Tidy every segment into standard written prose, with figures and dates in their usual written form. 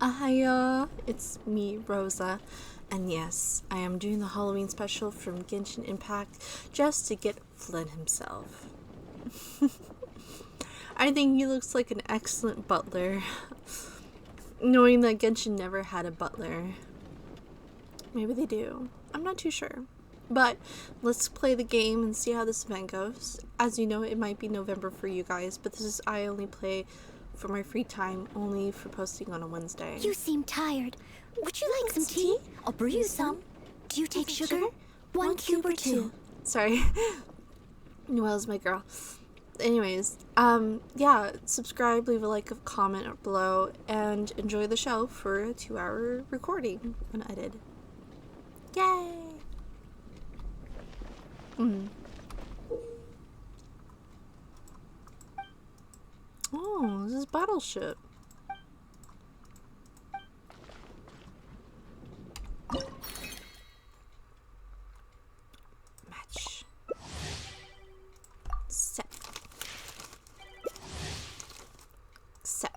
Ahaya, it's me, Rosa, and yes, I am doing the Halloween special from Genshin Impact just to get Flynn himself. I think he looks like an excellent butler, knowing that Genshin never had a butler. Maybe they do. I'm not too sure. But let's play the game and see how this event goes. As you know, it might be November for you guys, but I only play for my free time, only for posting on a Wednesday. You seem tired. Would you like some tea? I'll brew you some. Do you take sugar? One cube or two? Sorry. Noelle's my girl. Anyways, yeah, subscribe, leave a like, a comment below, and enjoy the show for a 2-hour recording unedited. Yay! Oh, this is Battleship. Match. Set. Set.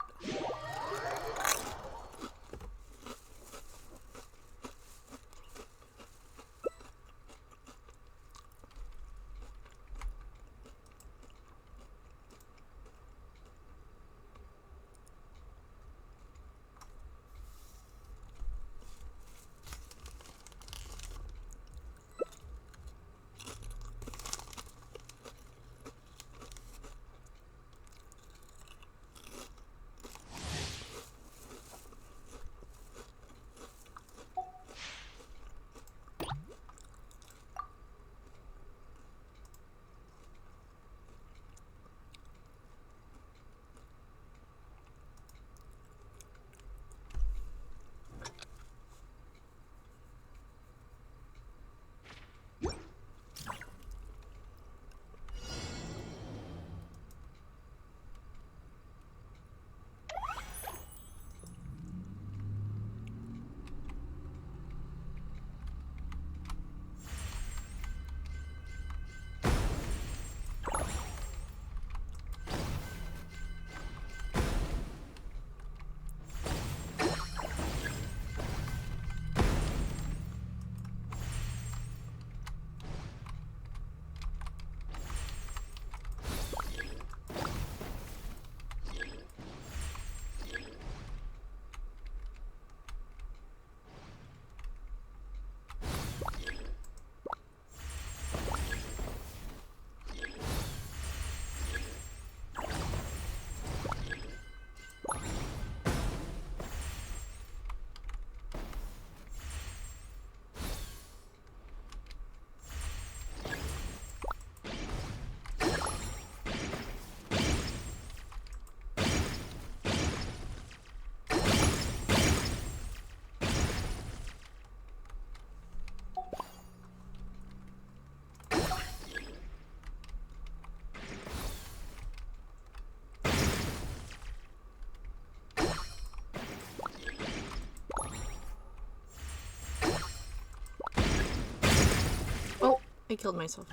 Oh, I killed myself.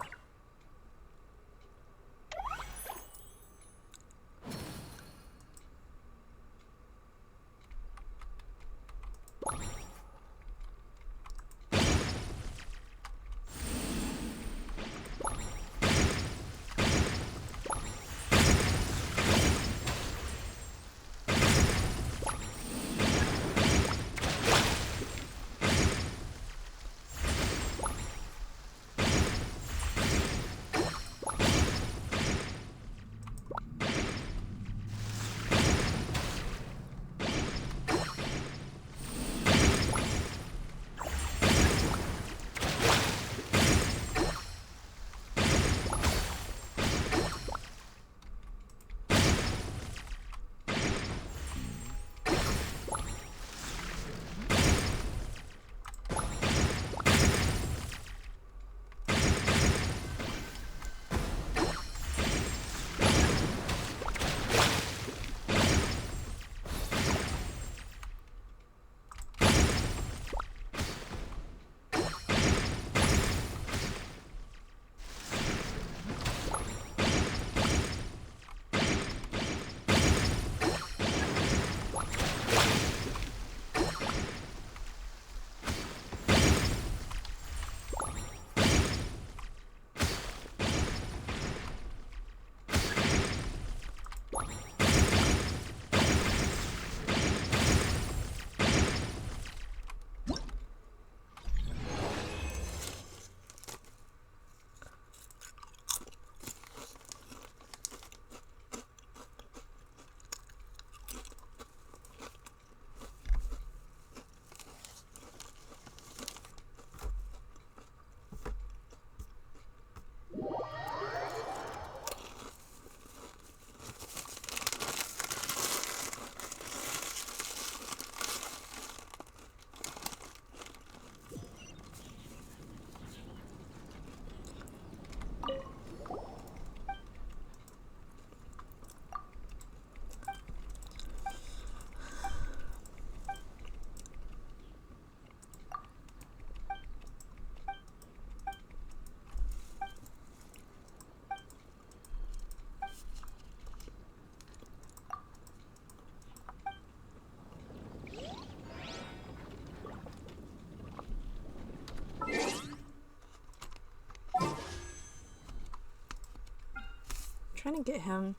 trying to get him.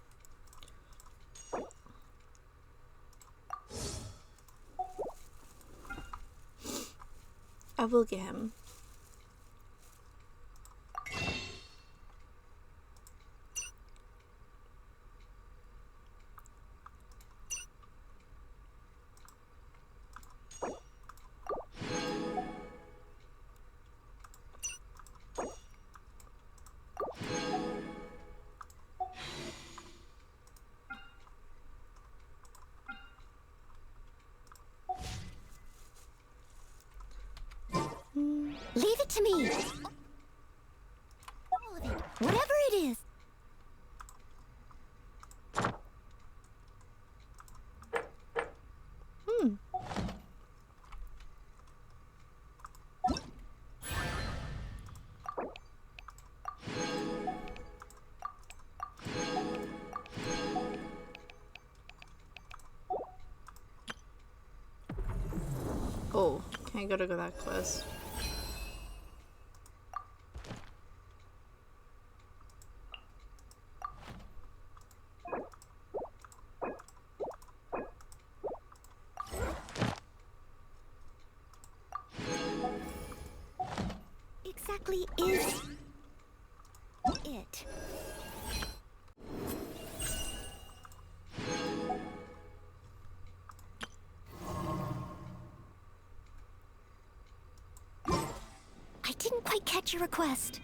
I will get him. Leave it to me. All of it, whatever it is. Oh, can't go to that quest. Exactly is it? I didn't quite catch your request.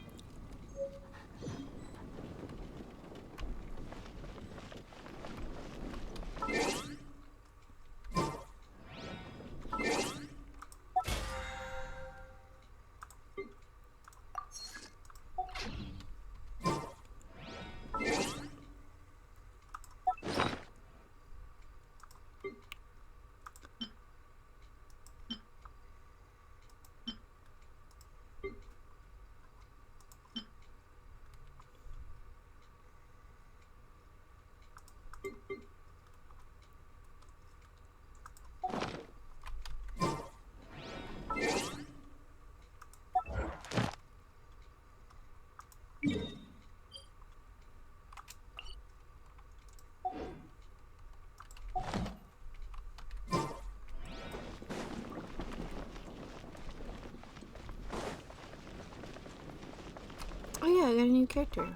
Oh yeah, I got a new character.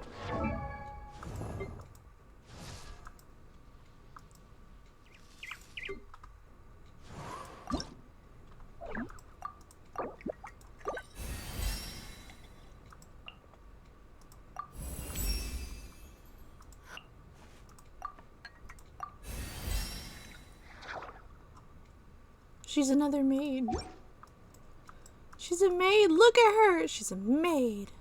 She's another maid. She's a maid. Look at her. She's a maid.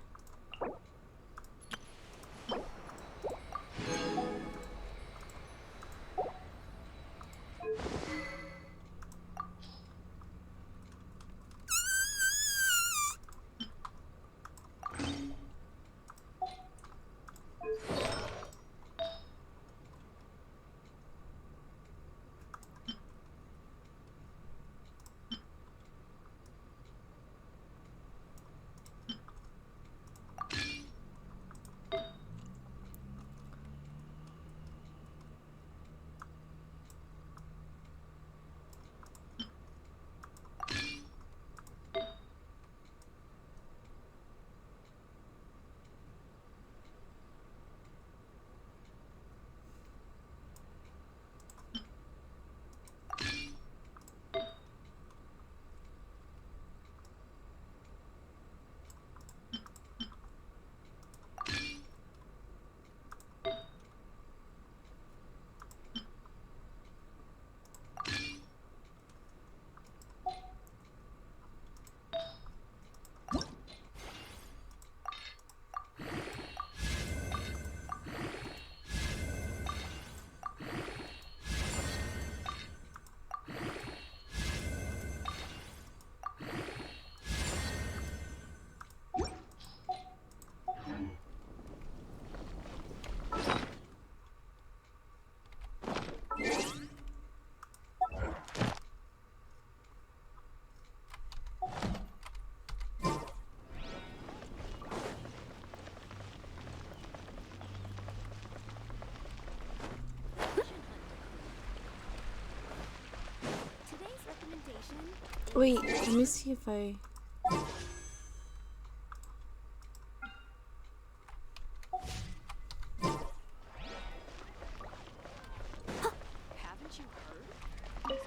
Wait, let me see if I...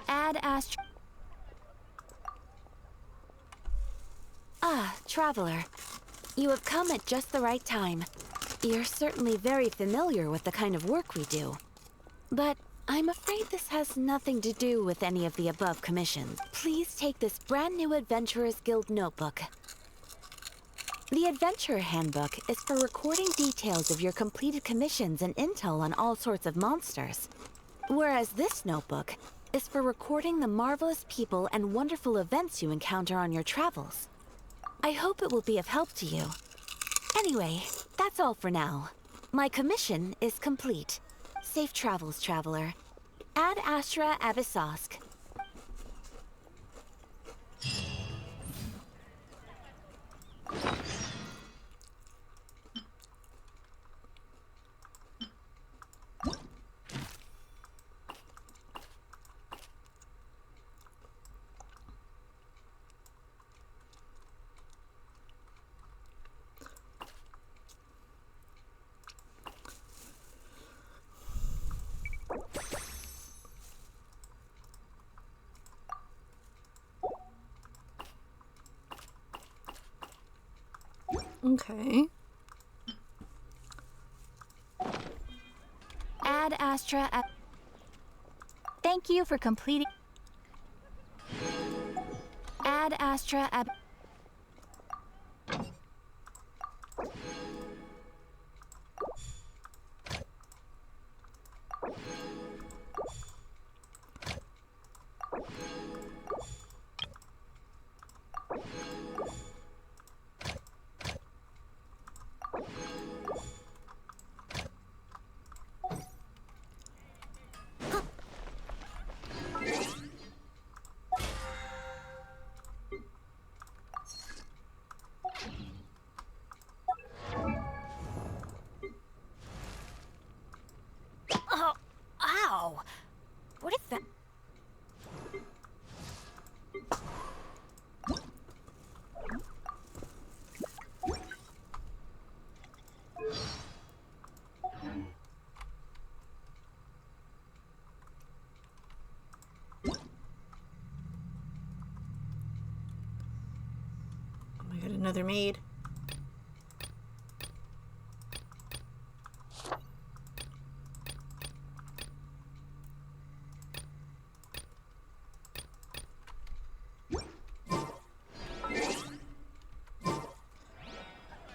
Add Astro. Ah, traveler. You have come at just the right time. You're certainly very familiar with the kind of work we do. But I'm afraid this has nothing to do with any of the above commissions. Please take this brand new Adventurers Guild notebook. The Adventurer Handbook is for recording details of your completed commissions and intel on all sorts of monsters. Whereas this notebook is for recording the marvelous people and wonderful events you encounter on your travels. I hope it will be of help to you. Anyway, that's all for now. My commission is complete. Safe travels, traveler. Ad Astra Abyssosk. Okay. Ad Astra Thank you for completing. Ad Astra Oh, ow! What is that? Oh my god, another maid.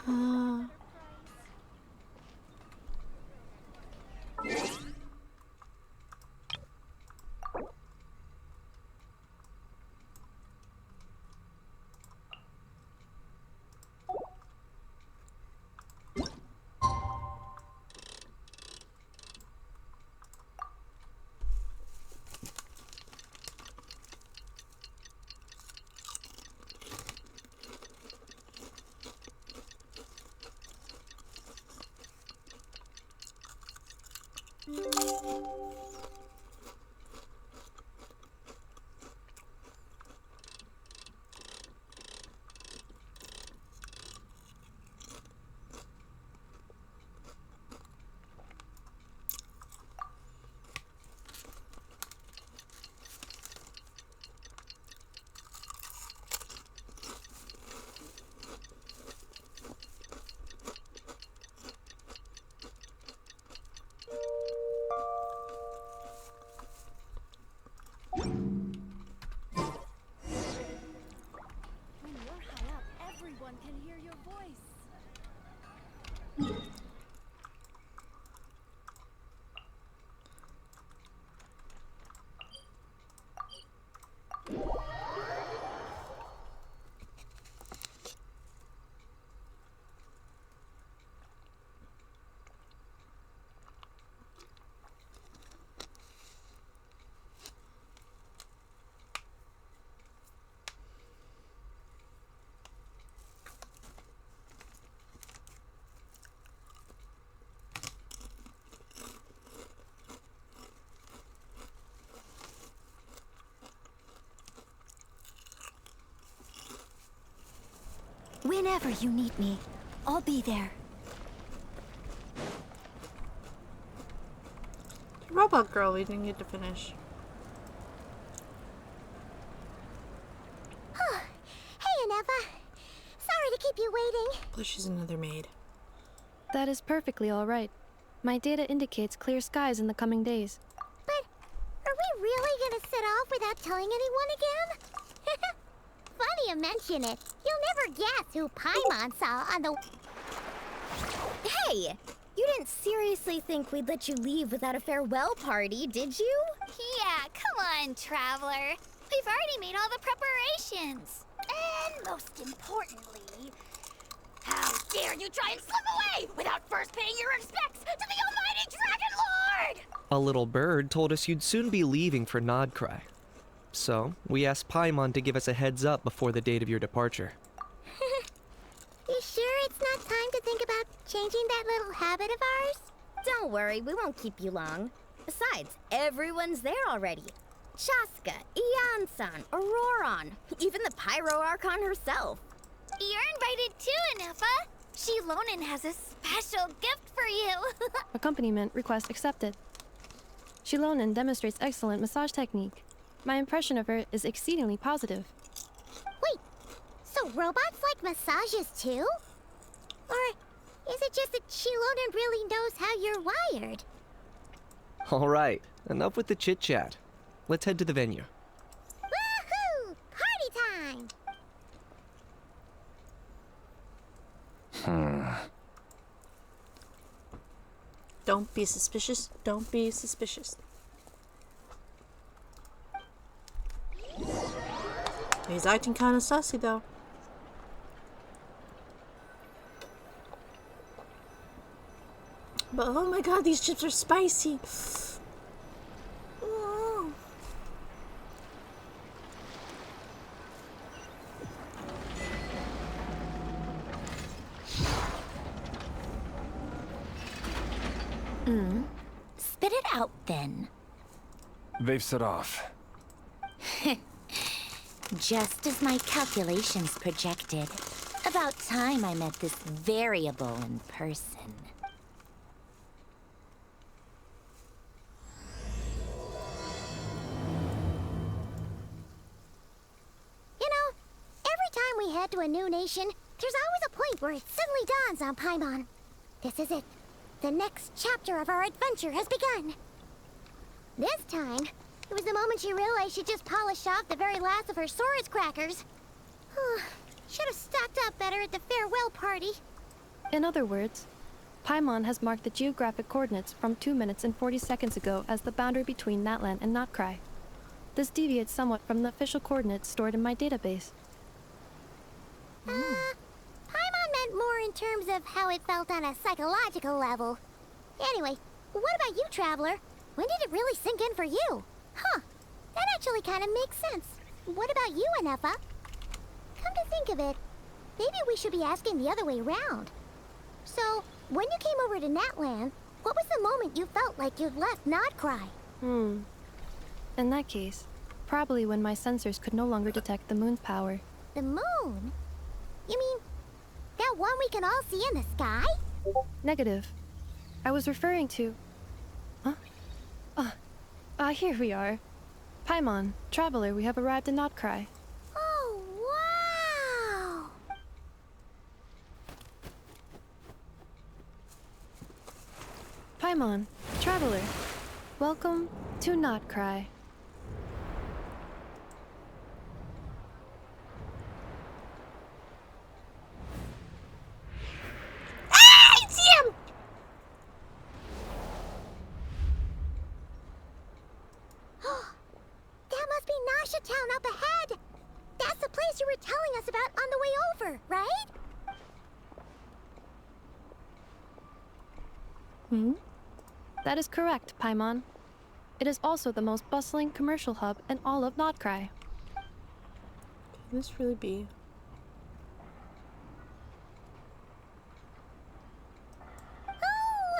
Uh... Whenever you need me, I'll be there. Robot girl, we didn't get to finish. Hey, Aneva. Sorry to keep you waiting. Plus she's another maid. That is perfectly all right. My data indicates clear skies in the coming days. But are we really gonna set off without telling anyone again? Funny you mention it. You'll never guess who Paimon saw on the... Hey! You didn't seriously think we'd let you leave without a farewell party, did you? Yeah, come on, Traveler. We've already made all the preparations. And most importantly, how dare you try and slip away without first paying your respects to the almighty Dragon Lord! A little bird told us you'd soon be leaving for Nodcry. So, we asked Paimon to give us a heads up before the date of your departure. You sure it's not time to think about changing that little habit of ours? Don't worry, we won't keep you long. Besides, everyone's there already. Chaska, Ian-san, Auroron, even the Pyro Archon herself. You're invited too, Anefa. Shilonen has a special gift for you. Accompaniment request accepted. Shilonen demonstrates excellent massage technique. My impression of her is exceedingly positive. Wait, so robots like massages too? Or is it just that Shilonen really knows how you're wired? Alright, enough with the chit-chat. Let's head to the venue. Woohoo! Party time! Don't be suspicious. Don't be suspicious. He's acting kind of sussy though. But oh my god, these chips are spicy. Oh. Spit it out then. They've set off. Just as my calculations projected. About time I met this variable in person. You know, every time we head to a new nation, there's always a point where it suddenly dawns on Paimon. This is it. The next chapter of our adventure has begun. This time, it was the moment she realized she just polished off the very last of her Saurus crackers. Should have stocked up better at the farewell party. In other words, Paimon has marked the geographic coordinates from 2 minutes and 40 seconds ago as the boundary between Natlan and Notcry. This deviates somewhat from the official coordinates stored in my database. Paimon meant more in terms of how it felt on a psychological level. Anyway, what about you, Traveler? When did it really sink in for you? Huh, that actually kind of makes sense. What about you, Anefa? Come to think of it, maybe we should be asking the other way around. So, when you came over to Natlan, what was the moment you felt like you'd left Nodcry? In that case, probably when my sensors could no longer detect the moon's power. The moon? You mean, that one we can all see in the sky? Negative. I was referring to... Huh? Here we are. Paimon, Traveler, we have arrived in Notcry. Oh, wow! Paimon, Traveler, welcome to Notcry. That must be Nasha Town up ahead! That's the place you were telling us about on the way over, right? That is correct, Paimon. It is also the most bustling commercial hub in all of Notcry. Can this really be? Oh,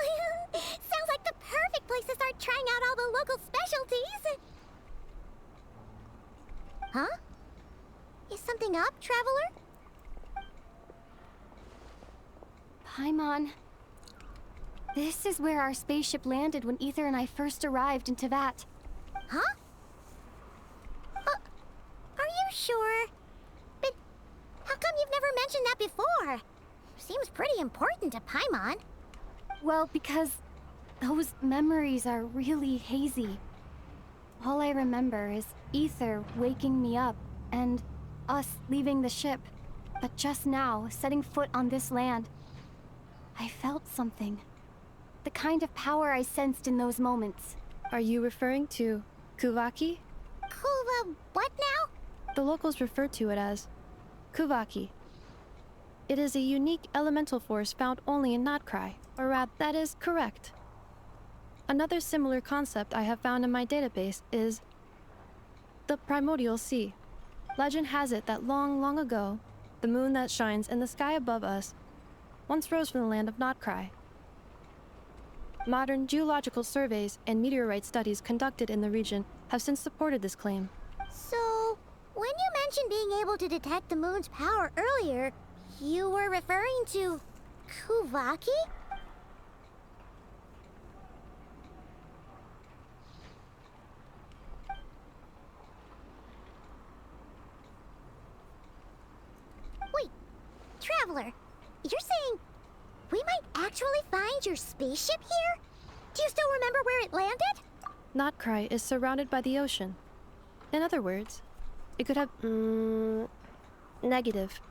sounds like the perfect place to start trying out all the local specialties. Huh? Is something up, Traveler? Paimon. This is where our spaceship landed when Ether and I first arrived in Tevat. Huh? Are you sure? But how come you've never mentioned that before? Seems pretty important to Paimon. Well, because those memories are really hazy. All I remember is Ether waking me up and us leaving the ship. But just now, setting foot on this land, I felt something. The kind of power I sensed in those moments. Are you referring to Kuvaki? What now? The locals refer to it as Kuvaki. It is a unique elemental force found only in Nodcry, or rather, that is correct. Another similar concept I have found in my database is the Primordial Sea. Legend has it that long, long ago, the moon that shines in the sky above us once rose from the land of Nodcry. Modern geological surveys and meteorite studies conducted in the region have since supported this claim. So, when you mentioned being able to detect the moon's power earlier, you were referring to Kuvaki? Wait, Traveler, you're saying we might actually find your spaceship here? Do you still remember where it landed? Nodcry is surrounded by the ocean. In other words, it could have... negative.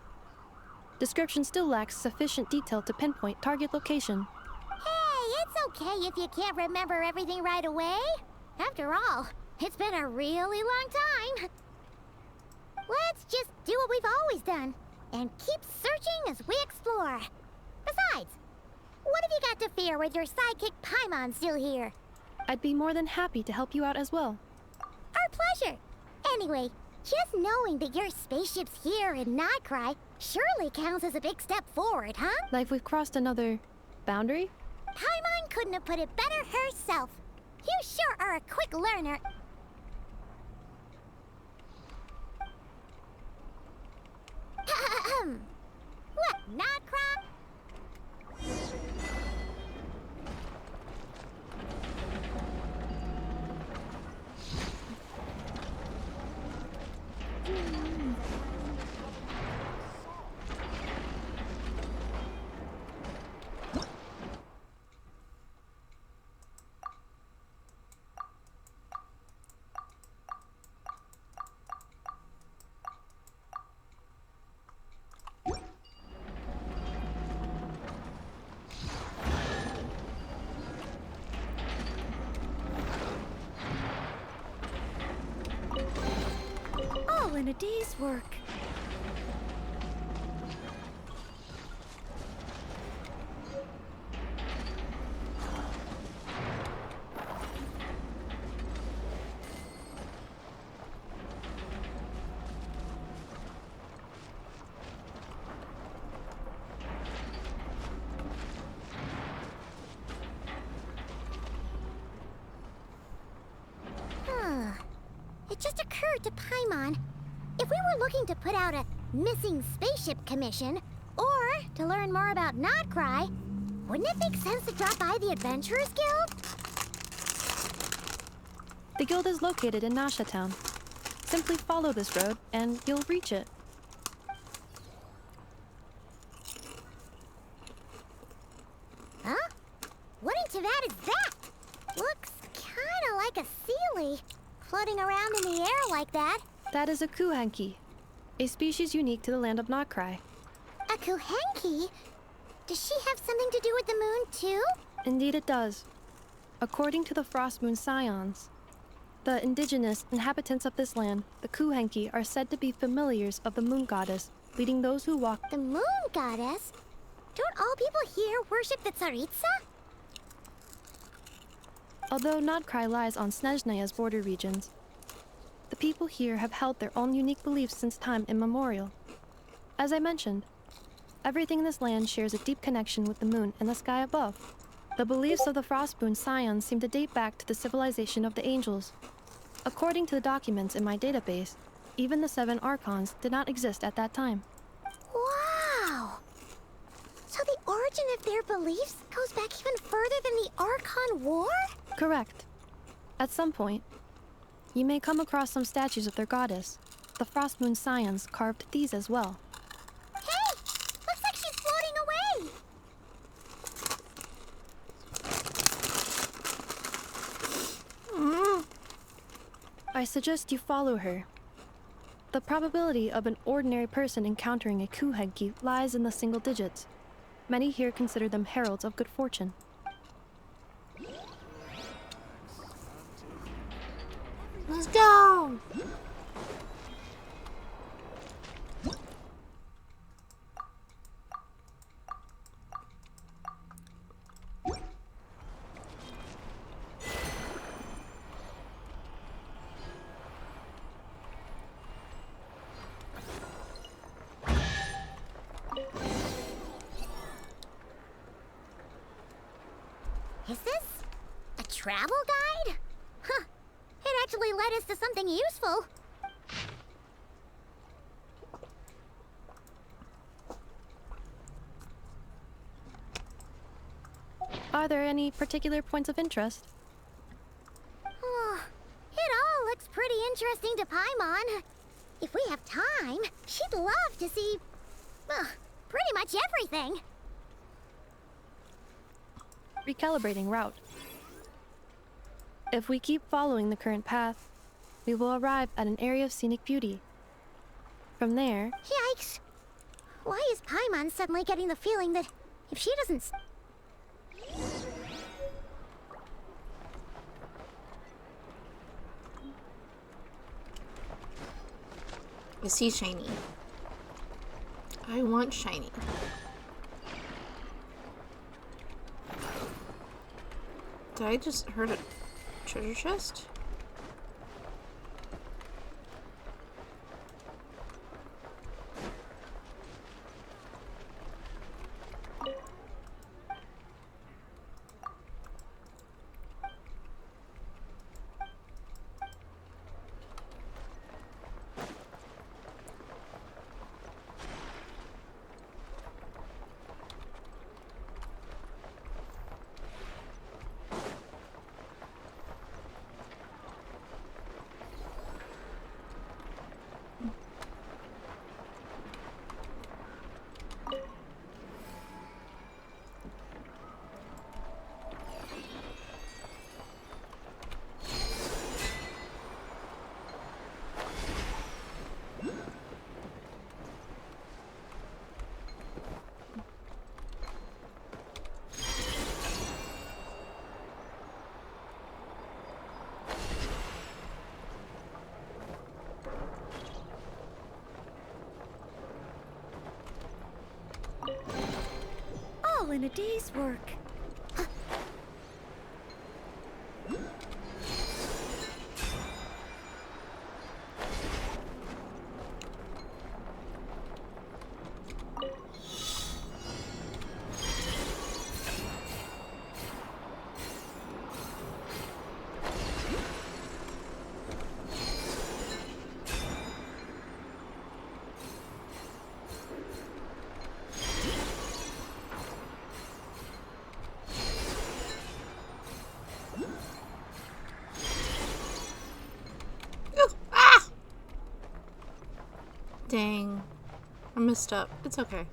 Description still lacks sufficient detail to pinpoint target location. Hey, it's okay if you can't remember everything right away. After all, it's been a really long time. Let's just do what we've always done and keep searching as we explore. Besides, what have you got to fear with your sidekick Paimon still here? I'd be more than happy to help you out as well. Our pleasure. Anyway, just knowing that your spaceship's here in Nodcry surely counts as a big step forward, huh? Like we've crossed another boundary? Paimon couldn't have put it better herself. You sure are a quick learner. What, Nodcry? All in a day's work. It just occurred to Paimon, if we were looking to put out a missing spaceship commission, or to learn more about Nodcry, wouldn't it make sense to drop by the Adventurers Guild? The guild is located in Nasha Town. Simply follow this road, and you'll reach it. Huh? What in Tevat is that? Looks kinda like a Sealy, floating around in the air like that. That is a Kuhanki, a species unique to the land of Nodcry. A Kuhenki? Does she have something to do with the moon, too? Indeed it does. According to the Frost Moon Scions, the indigenous inhabitants of this land, the Kuhenki, are said to be familiars of the moon goddess, leading those who walk. The moon goddess? Don't all people here worship the Tsaritsa? Although Nodcry lies on Snezhnaya's border regions, the people here have held their own unique beliefs since time immemorial. As I mentioned, everything in this land shares a deep connection with the moon and the sky above. The beliefs of the Frostmoon Scions seem to date back to the civilization of the angels. According to the documents in my database, even the 7 Archons did not exist at that time. Wow! So the origin origin of their beliefs goes back even further than the Archon War? Correct. At some point, you may come across some statues of their goddess. The Frost Moon Scions carved these as well. Hey! Looks like she's floating away! I suggest you follow her. The probability of an ordinary person encountering a Kuhenki lies in the single digits. Many here consider them heralds of good fortune. Let's go! Is this a travel guide? Huh. It actually led us to something useful. Are there any particular points of interest? Oh, it all looks pretty interesting to Paimon. If we have time, she'd love to see, pretty much everything. Recalibrating route. If we keep following the current path, we will arrive at an area of scenic beauty. From there, Yikes. Why is Paimon suddenly getting the feeling that if she doesn't... Is he shiny? I want shiny. Did I just heard a treasure chest? All in a day's work. Dang. I messed up. It's okay.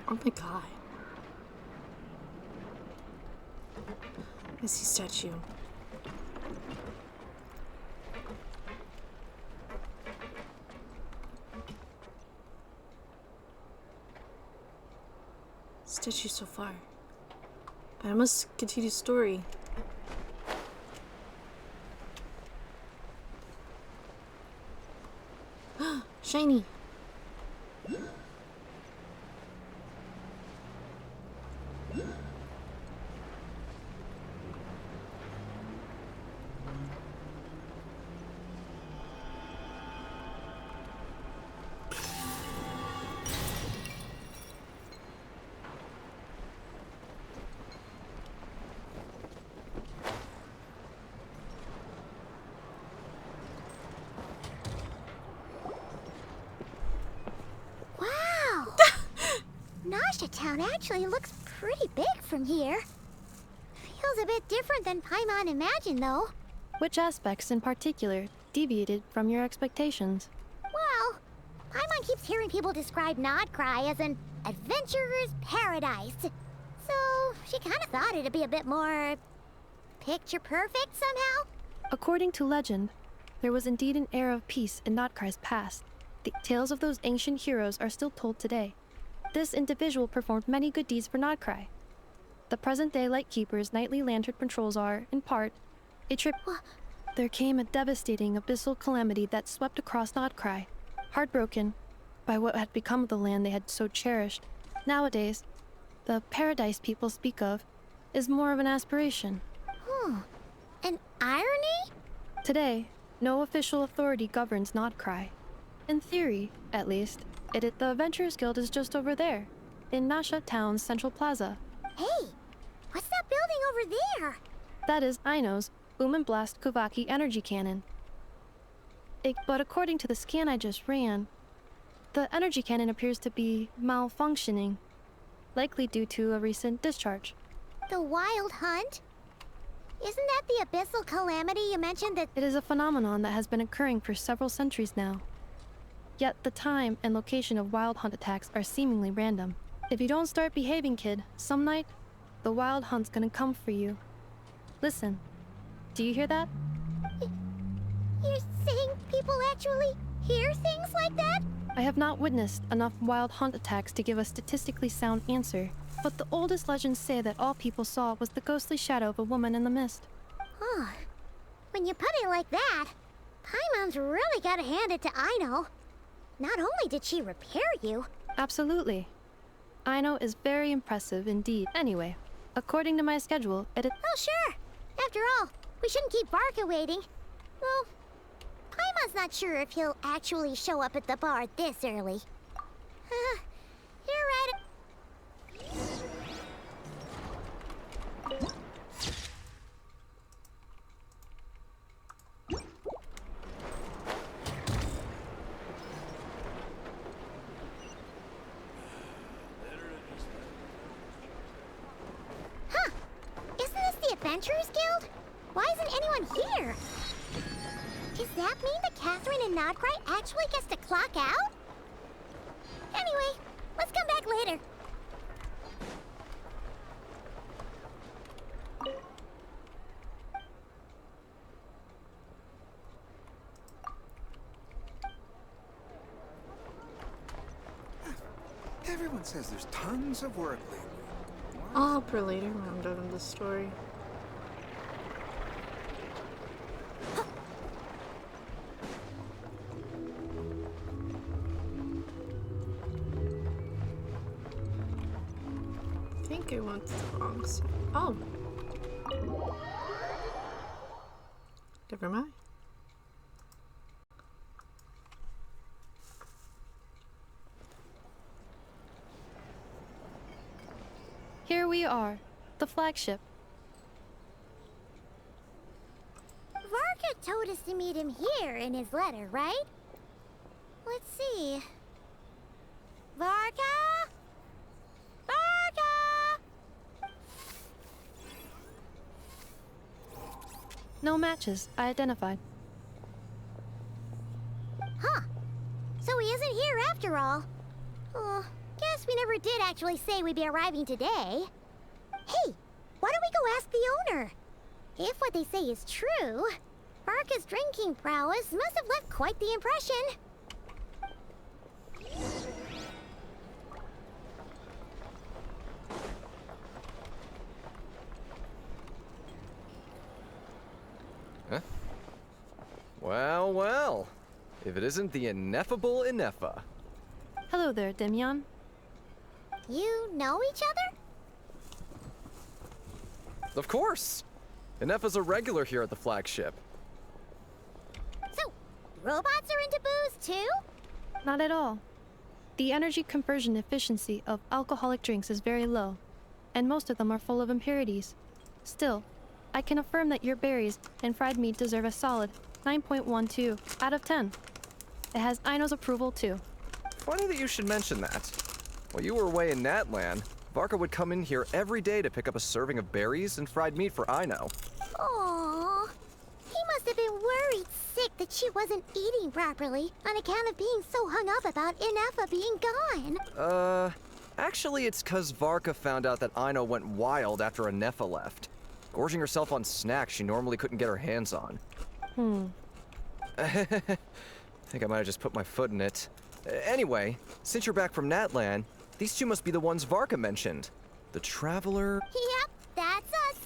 Oh my god. I see statue. Statue so far. But I must continue story. Shiny. Wow! Nasha Town actually looks pretty big from here. Feels a bit different than Paimon imagined, though. Which aspects in particular deviated from your expectations? Well, Paimon keeps hearing people describe Nodcry as an adventurer's paradise. So she kind of thought it'd be a bit more picture perfect somehow. According to legend, there was indeed an era of peace in Notcry's past. The tales of those ancient heroes are still told today. This individual performed many good deeds for Nodcry. The present-day Lightkeeper's nightly lantern patrols are, in part, a trip. There came a devastating abyssal calamity that swept across Nodcry. Heartbroken by what had become of the land they had so cherished, nowadays, the paradise people speak of is more of an aspiration. An irony? Today, no official authority governs Nodcry. In theory, at least, the Adventurers Guild is just over there, in Nasha Town's central plaza. Hey, what's that building over there? That is Aino's Boom and Blast Kuvaki energy cannon. But according to the scan I just ran, the energy cannon appears to be malfunctioning, likely due to a recent discharge. The Wild Hunt? Isn't that the abyssal calamity you mentioned that... It is a phenomenon that has been occurring for several centuries now. Yet the time and location of Wild Hunt attacks are seemingly random. If you don't start behaving, kid, some night, the Wild Hunt's gonna come for you. Listen, do you hear that? You're saying people actually hear things like that? I have not witnessed enough Wild Hunt attacks to give a statistically sound answer, but the oldest legends say that all people saw was the ghostly shadow of a woman in the mist. Huh. When you put it like that, Paimon's really gotta hand it to Aino. Not only did she repair you... Absolutely. Aino is very impressive indeed. Anyway, according to my schedule, it is... Oh, sure. After all, we shouldn't keep Barca waiting. Well, Paimon's not sure if he'll actually show up at the bar this early. You're right. Huh. Isn't this the Adventurers Guild? Why isn't anyone here? Does that mean that Catherine and Nodcry actually gets to clock out? Anyway, let's come back later. Everyone says there's tons of work lately. I'll help her later when I'm done with the story. I think I went to the wrong side. Oh. Never mind. Here we are, the flagship. Varka told us to meet him here in his letter, right? Let's see. Varka? Varka! No matches, I identified. Huh. So he isn't here after all. Oh, guess we never did actually say we'd be arriving today. Hey, why don't we go ask the owner? If what they say is true, Varka's drinking prowess must have left quite the impression. Huh? Well, well. If it isn't the ineffable Ineffa. Hello there, Demyon. You know each other? Of course! Ineffa's a regular here at the flagship. So, robots are into booze too? Not at all. The energy conversion efficiency of alcoholic drinks is very low, and most of them are full of impurities. Still, I can affirm that your berries and fried meat deserve a solid 9.12 out of 10. It has Aino's approval too. Funny that you should mention that. While you were away in Natlan, Varka would come in here every day to pick up a serving of berries and fried meat for Aino. Aww. He must have been worried sick that she wasn't eating properly on account of being so hung up about Ineffa being gone. Actually it's 'cause Varka found out that Aino went wild after Ineffa left, gorging herself on snacks she normally couldn't get her hands on. I think I might have just put my foot in it. Anyway, since you're back from Natlan, these two must be the ones Varka mentioned. The Traveler... Yep, that's us.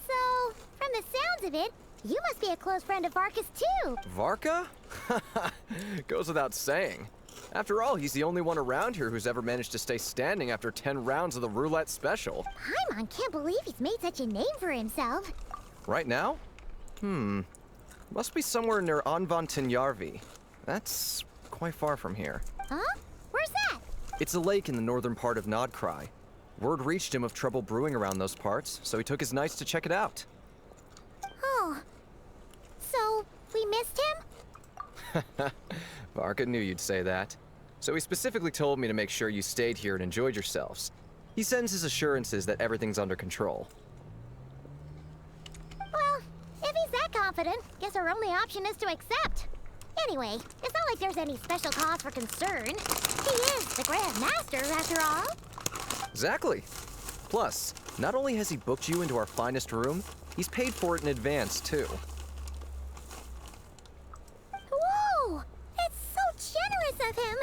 So, from the sounds of it, you must be a close friend of Varka's too. Varka? Goes without saying. After all, he's the only one around here who's ever managed to stay standing after 10 rounds of the roulette special. Paimon can't believe he's made such a name for himself. Right now? Must be somewhere near Anvantinyarvi. That's quite far from here. Huh? Where's that? It's a lake in the northern part of Nodcry. Word reached him of trouble brewing around those parts, so he took his knights to check it out. Oh. So, we missed him? Varka knew you'd say that. So he specifically told me to make sure you stayed here and enjoyed yourselves. He sends his assurances that everything's under control. Well, if he's that confident, guess our only option is to accept. Anyway, it's not like there's any special cause for concern. He is the Grand Master, after all. Exactly. Plus, not only has he booked you into our finest room, he's paid for it in advance, too. Whoa! It's so generous of him!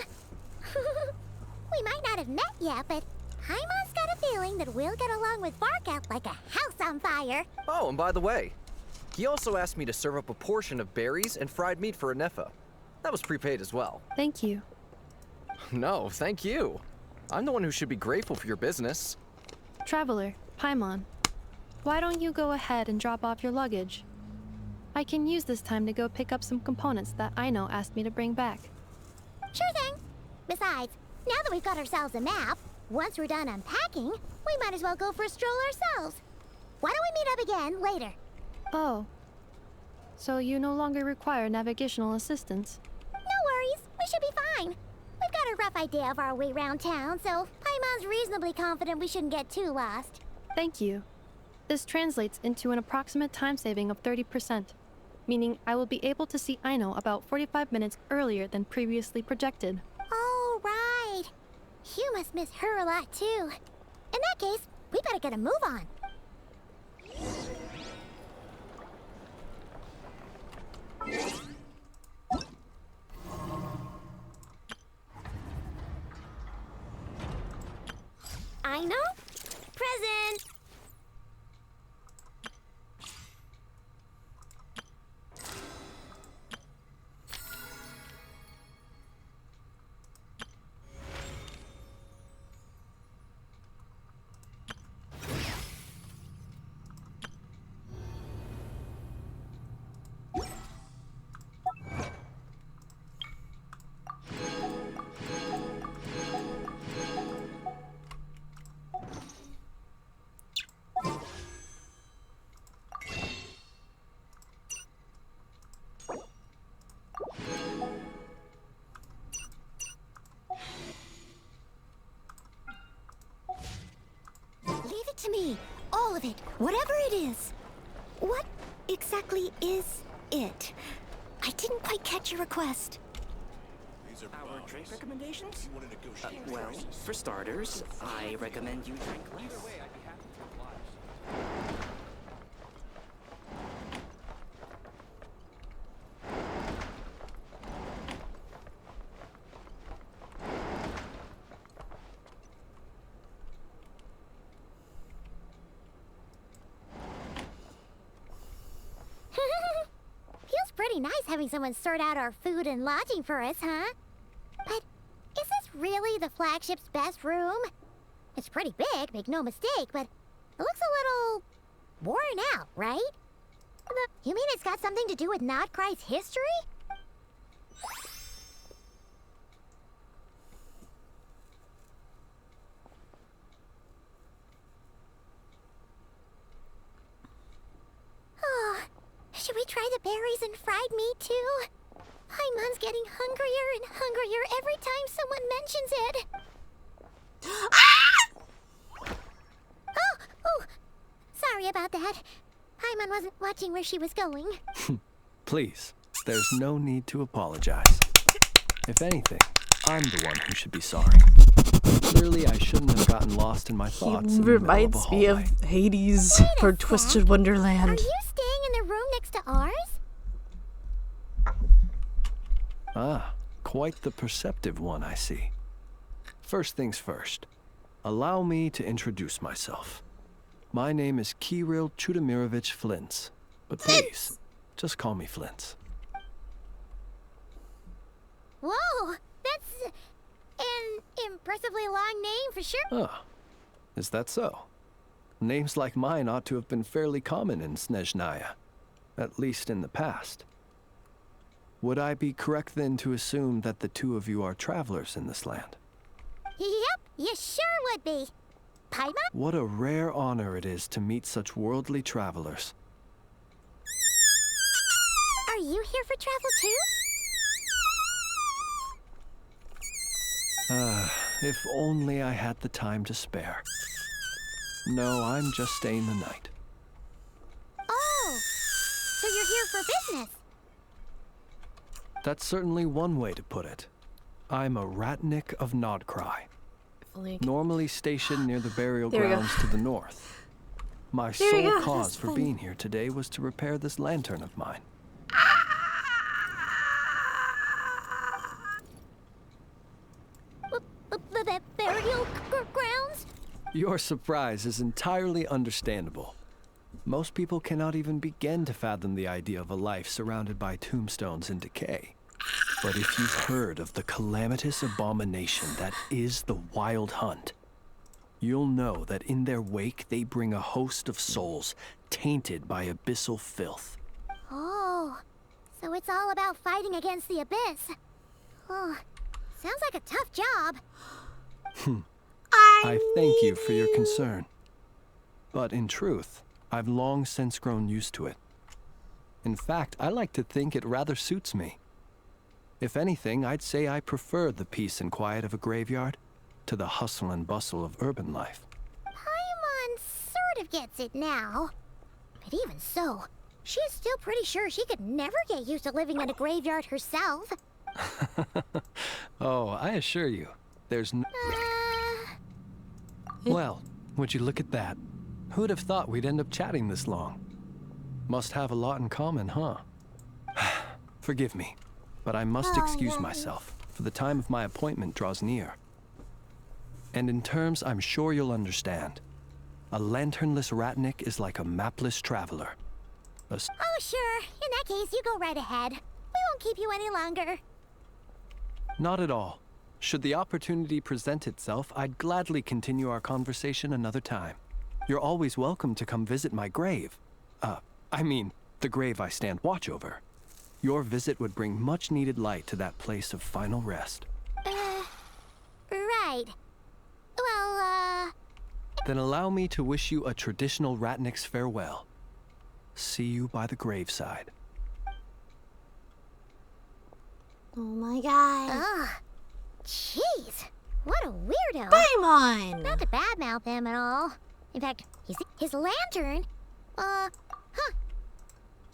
We might not have met yet, but Paimon's got a feeling that we'll get along with Varka like a house on fire. Oh, and by the way, he also asked me to serve up a portion of berries and fried meat for Ineffa. That was prepaid as well. Thank you. No, thank you. I'm the one who should be grateful for your business. Traveler, Paimon, why don't you go ahead and drop off your luggage? I can use this time to go pick up some components that Aino asked me to bring back. Sure thing. Besides, now that we've got ourselves a map, once we're done unpacking, we might as well go for a stroll ourselves. Why don't we meet up again later? Oh. So you no longer require navigational assistance? No worries. We should be fine. We've got a rough idea of our way around town, so Paimon's reasonably confident we shouldn't get too lost. Thank you. This translates into an approximate time saving of 30%, meaning I will be able to see Aino about 45 minutes earlier than previously projected. Oh, right. You must miss her a lot, too. In that case, we better get a move on. Aino? Present! To me, all of it, whatever it is. What exactly is it? I didn't quite catch your request. Our drink recommendations? Well, for starters, I recommend you drink less. pretty nice having someone sort out our food and lodging for us, huh? But is this really the flagship's best room? It's pretty big, make no mistake, but it looks a little worn out, right? You mean it's got something to do with Nodcry's history? Oh, should we try the berries and fried meat too? Paimon's getting hungrier and hungrier every time someone mentions it. Oh, sorry about that. Paimon wasn't watching where she was going. Please, there's no need to apologize. If anything, I'm the one who should be sorry. Clearly, I shouldn't have gotten lost in my thoughts. He reminds me of Hades or Twisted Wonderland. Are you staying in the room next to ours? Ah, quite the perceptive one, I see. First things first, allow me to introduce myself. My name is Kirill Chudamirovich Flintz, but please, just call me Flintz. Whoa, that's an impressively long name for sure. Ah, is that so? Names like mine ought to have been fairly common in Snezhnaya, at least in the past. Would I be correct then to assume that the two of you are travelers in this land? Yep, you sure would be. Paimon? What a rare honor it is to meet such worldly travelers. Are you here for travel too? If only I had the time to spare. No, I'm just staying the night. Oh, so you're here for business? That's certainly one way to put it. I'm a Ratnik of Nodcry, normally stationed near the burial grounds to the north. My sole cause for being here today was to repair this lantern of mine. The burial grounds? Your surprise is entirely understandable. Most people cannot even begin to fathom the idea of a life surrounded by tombstones and decay. But if you've heard of the calamitous abomination that is the Wild Hunt, you'll know that in their wake they bring a host of souls tainted by abyssal filth. Oh, so it's all about fighting against the abyss. Oh, sounds like a tough job. I thank you for your concern. But in truth, I've long since grown used to it. In fact, I like to think it rather suits me. If anything, I'd say I prefer the peace and quiet of a graveyard to the hustle and bustle of urban life. Paimon sort of gets it now. But even so, she's still pretty sure she could never get used to living in a graveyard herself. Oh, I assure you, there's no... Well, would you look at that? Who'd have thought we'd end up chatting this long? Must have a lot in common, huh? Forgive me, but I must excuse myself, for the time of my appointment draws near. And in terms I'm sure you'll understand, a lanternless Ratnik is like a mapless traveler. Oh, sure. In that case, you go right ahead. We won't keep you any longer. Not at all. Should the opportunity present itself, I'd gladly continue our conversation another time. You're always welcome to come visit my grave. I mean, the grave I stand watch over. Your visit would bring much-needed light to that place of final rest. Right. Well, Then allow me to wish you a traditional Ratnik's farewell. See you by the graveside. Oh my god. Ugh. Jeez. What a weirdo. Paimon! Not to badmouth him at all. In fact, his lantern...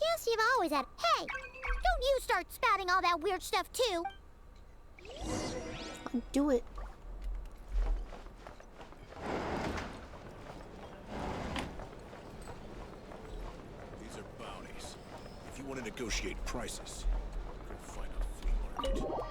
Yes, you've always had... Hey! Don't you start spouting all that weird stuff, too. I'll do it. These are bounties. If you want to negotiate prices, you can find a flea market.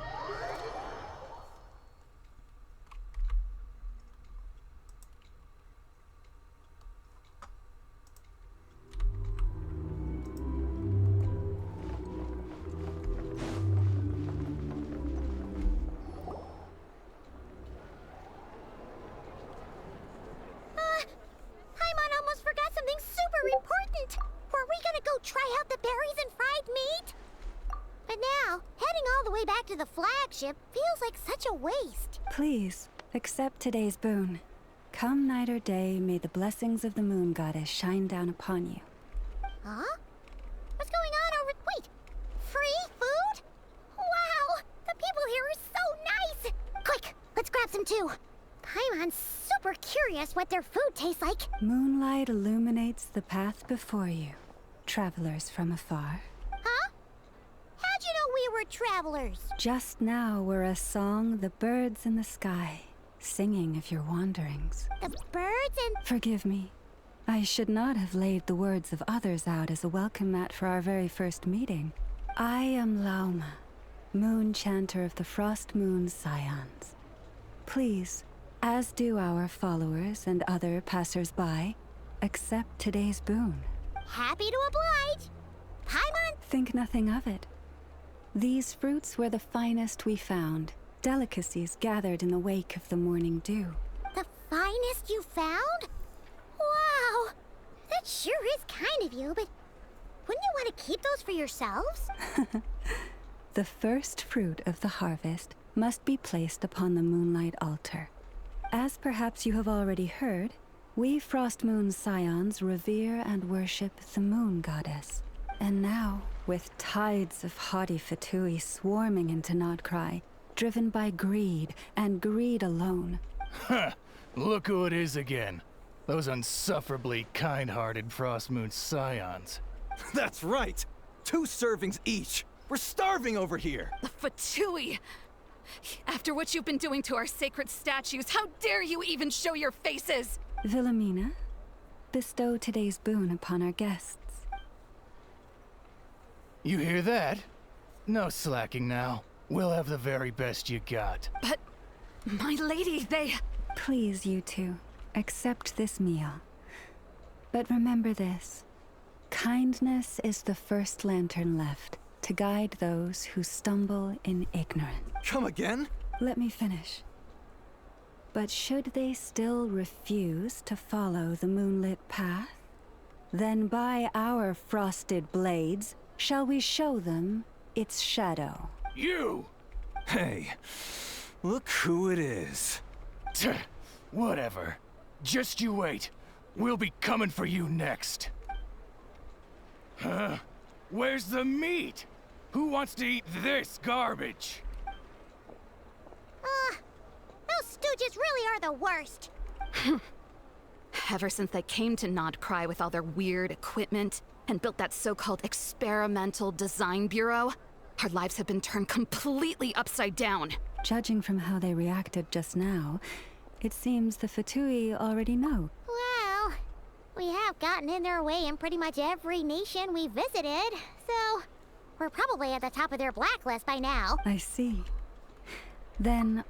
spaceship feels like such a waste. Please, accept today's boon. Come night or day, may the blessings of the moon goddess shine down upon you. Huh? What's going on over... Wait! Free food? Wow! The people here are so nice! Quick, let's grab some too. Paimon's super curious what their food tastes like. Moonlight illuminates the path before you, travelers from afar. Huh? How'd you know we were travelers? Just now were a song the birds in the sky, singing of your wanderings. The birds and... Forgive me. I should not have laid the words of others out as a welcome mat for our very first meeting. I am Lauma, moon chanter of the Frost Moon Scions. Please, as do our followers and other passers-by, accept today's boon. Happy to oblige. Paimon? Think nothing of it. These fruits were the finest we found, delicacies gathered in the wake of the morning dew. The finest you found? Wow! That sure is kind of you, but wouldn't you want to keep those for yourselves? The first fruit of the harvest must be placed upon the moonlight altar. As perhaps you have already heard, we Frost Moon Scions revere and worship the moon goddess. And now, with tides of haughty Fatui swarming into Nodcry, driven by greed, and greed alone. Huh! Look who it is again. Those unsufferably kind-hearted Frost Moon Scions. That's right! 2 servings each! We're starving over here! The Fatui! After what you've been doing to our sacred statues, how dare you even show your faces? Wilhelmina, bestow today's boon upon our guests. You hear that? No slacking now. We'll have the very best you got. But, my lady, they... Please, you two, accept this meal. But remember this. Kindness is the first lantern left to guide those who stumble in ignorance. Come again? Let me finish. But should they still refuse to follow the moonlit path, then by our frosted blades shall we show them its shadow. You! Hey, look who it is. Whatever. Just you wait. We'll be coming for you next. Huh? Where's the meat? Who wants to eat this garbage? Those stooges really are the worst. Ever since they came to Nodcry with all their weird equipment and built that so-called experimental design bureau, our lives have been turned completely upside down. Judging from how they reacted just now, it seems the Fatui already know. Well, we have gotten in their way in pretty much every nation we visited, so we're probably at the top of their blacklist by now. I see. Then,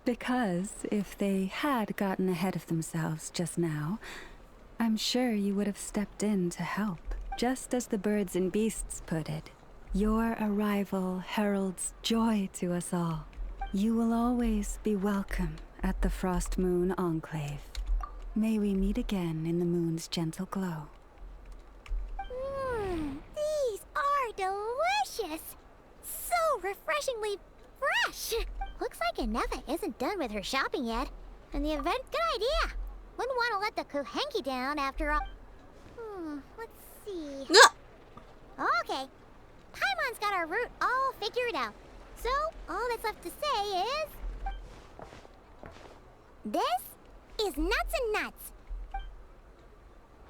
because if they had gotten ahead of themselves just now, I'm sure you would have stepped in to help. Just as the birds and beasts put it, your arrival heralds joy to us all. You will always be welcome at the Frost Moon Enclave. May we meet again in the moon's gentle glow. These are delicious! So refreshingly fresh! Looks like Inefa isn't done with her shopping yet. And the event, good idea! Wouldn't want to let the Kuhenki down after all. Let's see. Okay. Paimon's got our route all figured out. So, all that's left to say is... This is Nuts and Nuts.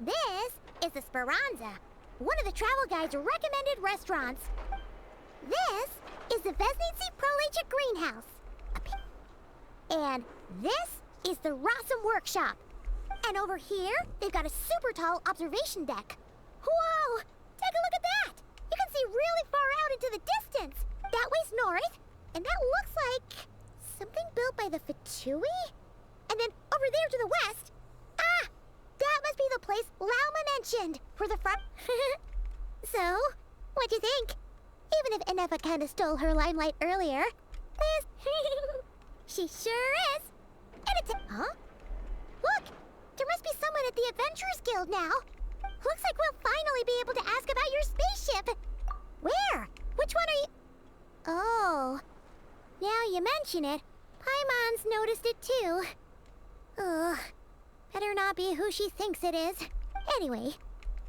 This is the Speranza, one of the travel guide's recommended restaurants. This is the Vesnitsi Prolegia Greenhouse. And this is the Rossum Workshop. And over here, they've got a super tall observation deck. Whoa! Take a look at that! You can see really far out into the distance. That way's north, and that looks like something built by the Fatui? And then over there to the west, that must be the place Lauma mentioned for the front. So, what'd you think? Even if Inefa kind of stole her limelight earlier, this she sure is. And it's huh? Look, there must be someone at the Adventurers Guild now. Looks like we'll finally be able to ask about your spaceship. Where? Which one are you? Oh, you mention it, Paimon's noticed it too. Ugh. Better not be who she thinks it is. Anyway,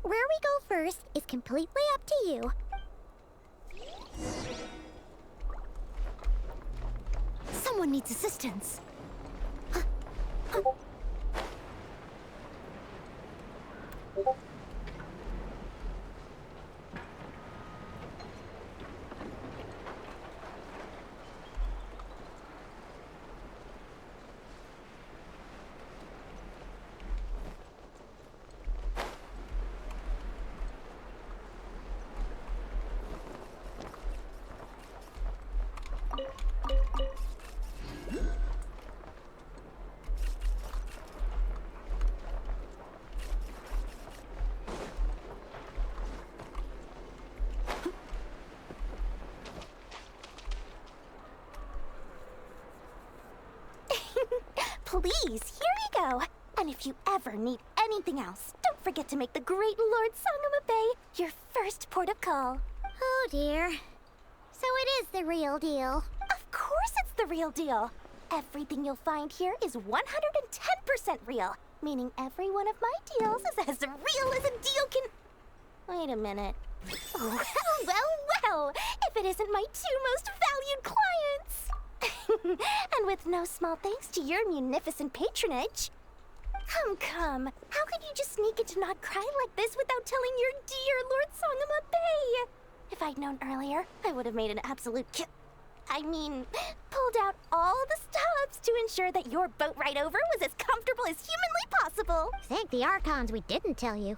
where we go first is completely up to you. Someone needs assistance. Please, here you go. And if you ever need anything else, don't forget to make the great Lord Sangama Bay your first port of call. Oh dear. So it is the real deal. Of course it's the real deal. Everything you'll find here is 110% real, meaning every one of my deals is as real as a deal can... Wait a minute. Well, if it isn't my two most valued clients. And with no small thanks to your munificent patronage. Come. How could you just sneak into Not Cry like this without telling your dear Lord Sangama Bay? If I'd known earlier, I would have made an absolute pulled out all the stops to ensure that your boat ride over was as comfortable as humanly possible. Thank the Archons we didn't tell you.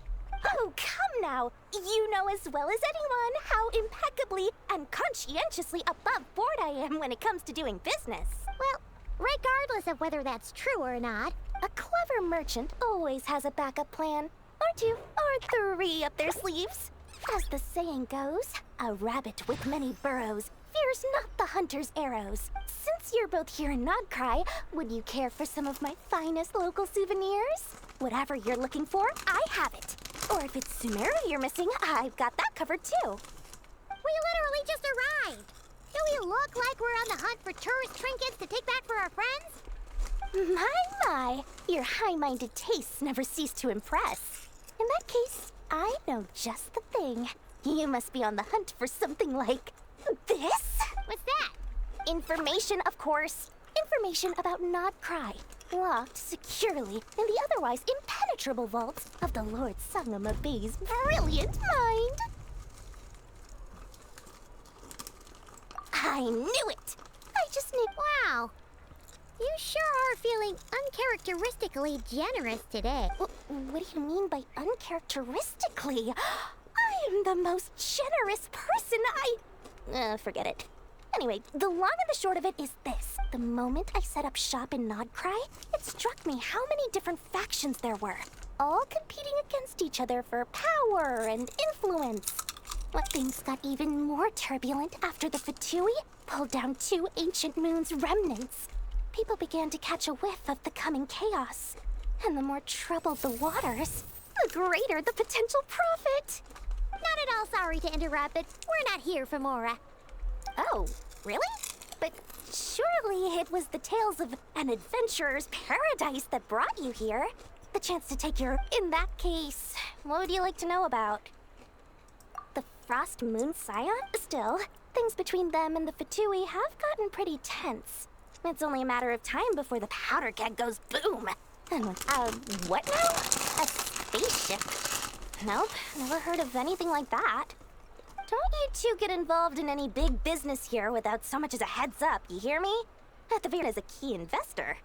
Oh, come now. You know as well as anyone how impeccably and conscientiously above board I am when it comes to doing business. Well, regardless of whether that's true or not, a clever merchant always has a backup plan. Or two, or three up their sleeves. As the saying goes, a rabbit with many burrows fears not the hunter's arrows. Since you're both here in Nodcry, would you care for some of my finest local souvenirs? Whatever you're looking for, I have it. Or if it's Sumeru you're missing, I've got that covered too. We literally just arrived. Do we look like we're on the hunt for tourist trinkets to take back for our friends? My, your high-minded tastes never cease to impress. In that case, I know just the thing. You must be on the hunt for something like this? What's that? Information, of course. Information about Nodcry, locked securely in the otherwise impenetrable vaults of the Lord Sangama Bay's brilliant mind. I knew it! I just need... Wow. You sure are feeling uncharacteristically generous today. What do you mean by uncharacteristically? I am the most generous person forget it. Anyway, the long and the short of it is this. The moment I set up shop in Nodcry, it struck me how many different factions there were, all competing against each other for power and influence. But things got even more turbulent after the Fatui pulled down 2 ancient moon's remnants. People began to catch a whiff of the coming chaos. And the more troubled the waters, the greater the potential profit. Not at all sorry to interrupt, but we're not here for Mora. Oh, really? But surely it was the tales of an adventurer's paradise that brought you here. The chance to take your... In that case, what would you like to know about? The Frost Moon Scion? Still, things between them and the Fatui have gotten pretty tense. It's only a matter of time before the powder keg goes boom. And what now? A spaceship? Nope, never heard of anything like that. Don't you two get involved in any big business here without so much as a heads up, you hear me? At the very least, as a key investor.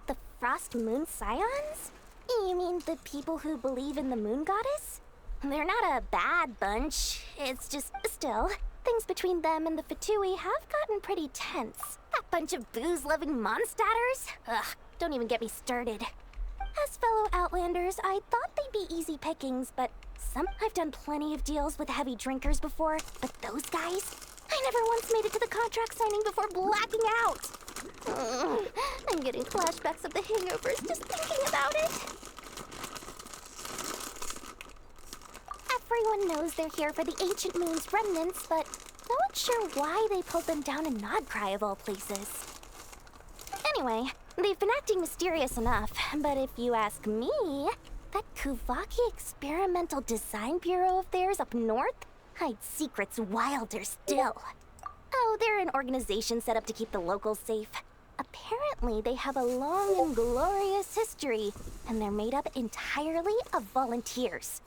The Frost Moon Scions? You mean the people who believe in the moon goddess? They're not a bad bunch. It's just, still, things between them and the Fatui have gotten pretty tense. That bunch of booze-loving monstators? Ugh, don't even get me started. As fellow Outlanders, I thought they'd be easy pickings, but I've done plenty of deals with heavy drinkers before, but those guys, I never once made it to the contract signing before blacking out. I'm getting flashbacks of the hangovers just thinking about it. At Everyone knows they're here for the ancient moon's remnants, but no one's sure why they pulled them down in Nodcry of all places. Anyway, they've been acting mysterious enough, but if you ask me, that Kuvaki Experimental Design Bureau of theirs up north hides secrets wilder still. Oh, they're an organization set up to keep the locals safe. Apparently, they have a long and glorious history, and they're made up entirely of volunteers.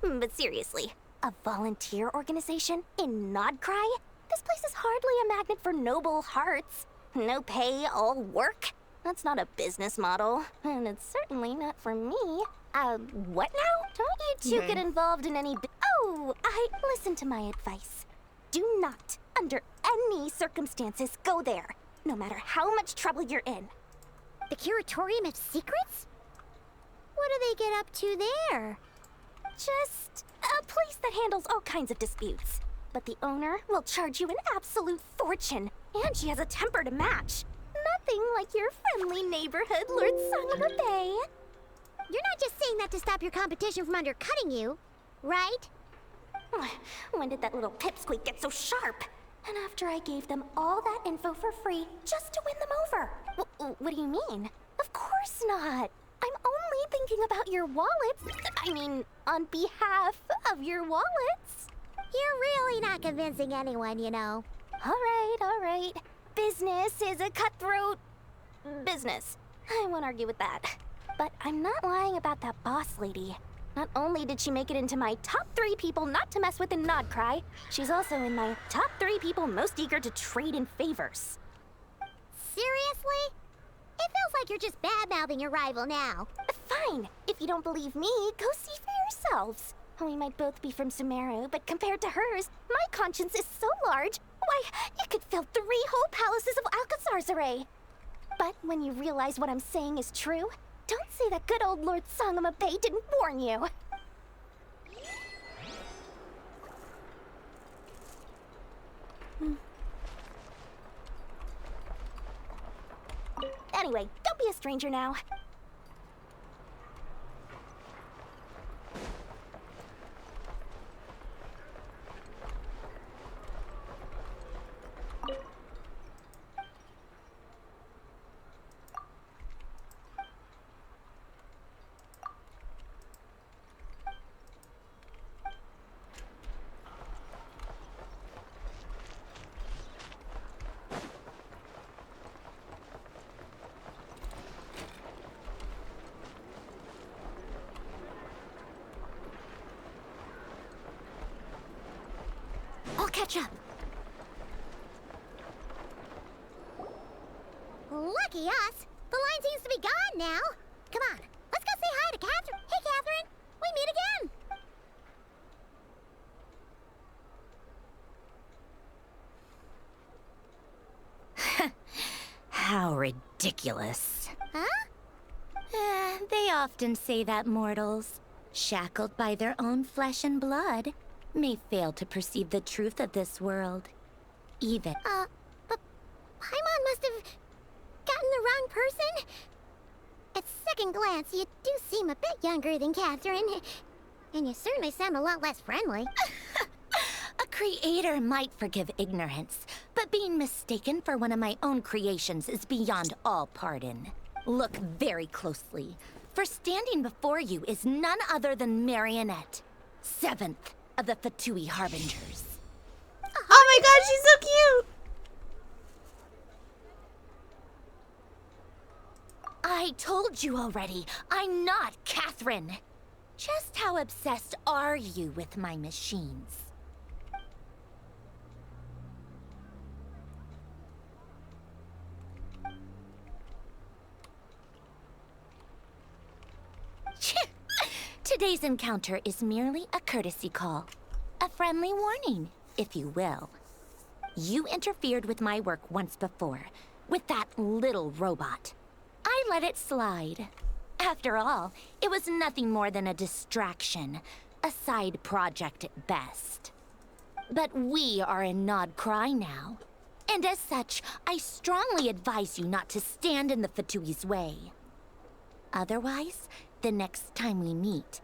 But seriously, a volunteer organization in Nodcry? This place is hardly a magnet for noble hearts. No pay, all work? That's not a business model, and it's certainly not for me. What now? Don't you two get involved in any listen to my advice. Do not, under any circumstances, go there, no matter how much trouble you're in. The Curatorium of Secrets? What do they get up to there? Just a place that handles all kinds of disputes. But the owner will charge you an absolute fortune, and she has a temper to match. Nothing like your friendly neighborhood, Lord Sangama Bay. You're not just saying that to stop your competition from undercutting you, right? When did that little pipsqueak get so sharp? And after I gave them all that info for free just to win them over. What do you mean? Of course not. I'm only thinking about your wallets. I mean, on behalf of your wallets. You're really not convincing anyone, you know. All right. Business is a cutthroat business. I won't argue with that. But I'm not lying about that boss lady. Not only did she make it into my top 3 people not to mess with in Nodcry, she's also in my top 3 people most eager to trade in favors. Seriously? It feels like you're just bad-mouthing your rival now. Fine. If you don't believe me, go see for yourselves. We might both be from Sumeru, but compared to hers, my conscience is so large, why, you could fill 3 whole palaces of Alcazar's array. But when you realize what I'm saying is true, don't say that good old Lord Sangama Bay didn't warn you. Anyway, don't be a stranger now. I'll catch up. Lucky us. The line seems to be gone now. Come on, let's go say hi to Catherine. Hey, Catherine. We meet again. How ridiculous. Huh? They often say that mortals, shackled by their own flesh and blood, may fail to perceive the truth of this world. Even. But Paimon must have gotten the wrong person. At second glance, you do seem a bit younger than Catherine. And you certainly sound a lot less friendly. A creator might forgive ignorance, but being mistaken for one of my own creations is beyond all pardon. Look very closely, for standing before you is none other than Marionette, 7th of the Fatui Harbingers. Oh my god, she's so cute! I told you already, I'm not Catherine. Just how obsessed are you with my machines? Today's encounter is merely a courtesy call. A friendly warning, if you will. You interfered with my work once before, with that little robot. I let it slide. After all, it was nothing more than a distraction, a side project at best. But we are in Nodcry now, and as such, I strongly advise you not to stand in the Fatui's way. Otherwise, the next time we meet,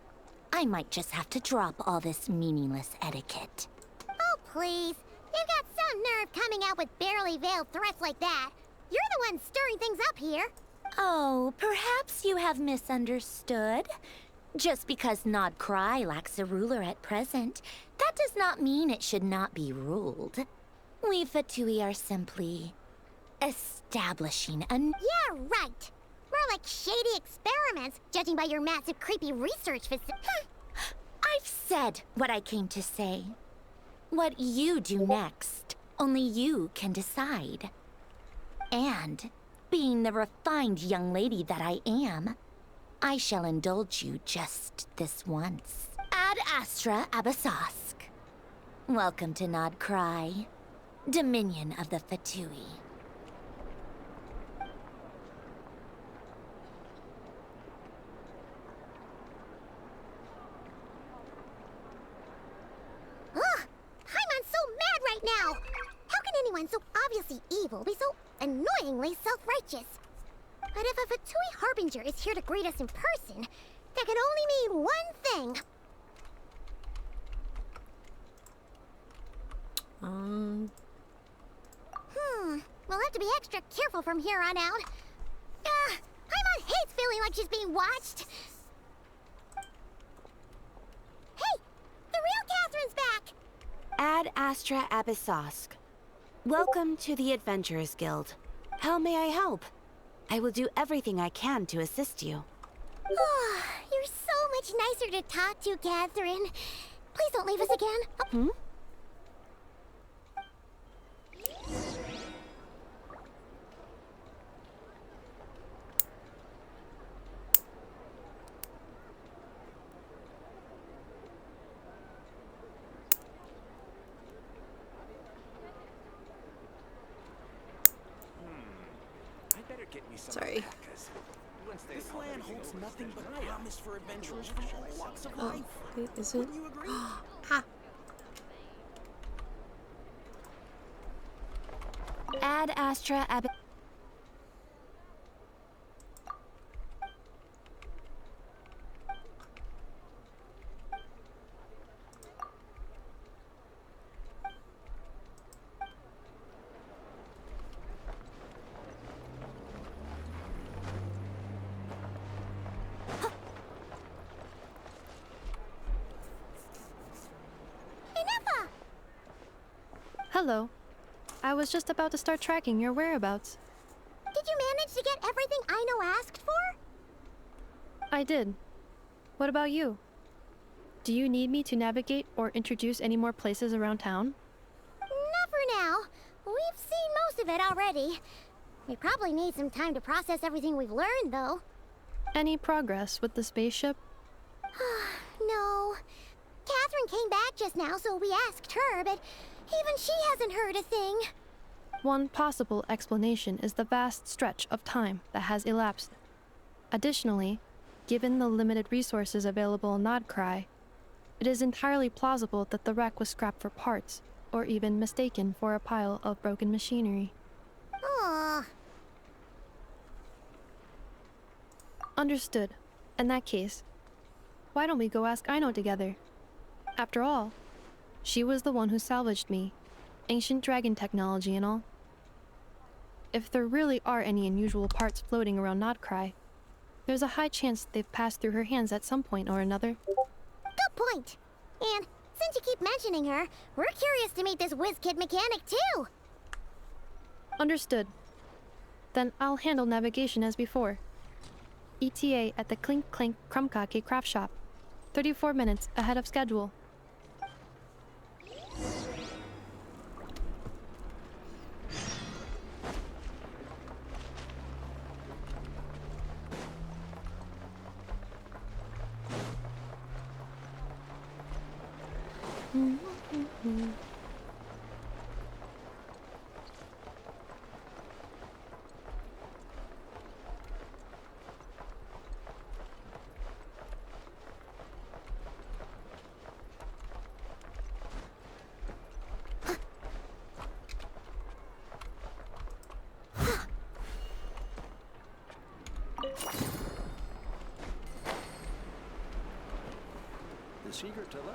I might just have to drop all this meaningless etiquette. Oh, please. You've got some nerve coming out with barely veiled threats like that. You're the one stirring things up here. Oh, perhaps you have misunderstood. Just because Nod Cry lacks a ruler at present, that does not mean it should not be ruled. We Fatui are simply establishing a... Yeah, right. More like shady experiments, judging by your massive creepy research facility. I've said what I came to say. What you do next, only you can decide. And, being the refined young lady that I am, I shall indulge you just this once. Ad Astra Abasask. Welcome to Nod Cry, Dominion of the Fatui. Ugh! Paimon's so mad right now! How can anyone so obviously evil be so annoyingly self-righteous? But if a Fatui Harbinger is here to greet us in person, that can only mean one thing. We'll have to be extra careful from here on out. Paimon hates feeling like she's being watched. Hey! The real Catherine's back! Ad Astra Abyssosk. Welcome to the Adventurers Guild. How may I help? I will do everything I can to assist you. You're so much nicer to talk to, Catherine. Please don't leave us again. Sorry. This land holds nothing but promise for adventurers from all walks of life. Wait, is it? Wouldn't you agree? Ha! Ad Astra Ab... Hello. I was just about to start tracking your whereabouts. Did you manage to get everything Aino asked for? I did. What about you? Do you need me to navigate or introduce any more places around town? Not for now. We've seen most of it already. We probably need some time to process everything we've learned, though. Any progress with the spaceship? No. Catherine came back just now, so we asked her, but even she hasn't heard a thing. One possible explanation is the vast stretch of time that has elapsed. Additionally, given the limited resources available in Nodcry, it is entirely plausible that the wreck was scrapped for parts, or even mistaken for a pile of broken machinery. Aww. Understood. In that case, why don't we go ask Aino together? After all, she was the one who salvaged me. Ancient dragon technology and all. If there really are any unusual parts floating around Nodcry, there's a high chance they've passed through her hands at some point or another. Good point. And since you keep mentioning her, we're curious to meet this whiz-kid mechanic too. Understood. Then I'll handle navigation as before. ETA at the Clink Clank Krumkake craft shop. 34 minutes ahead of schedule. secret to life.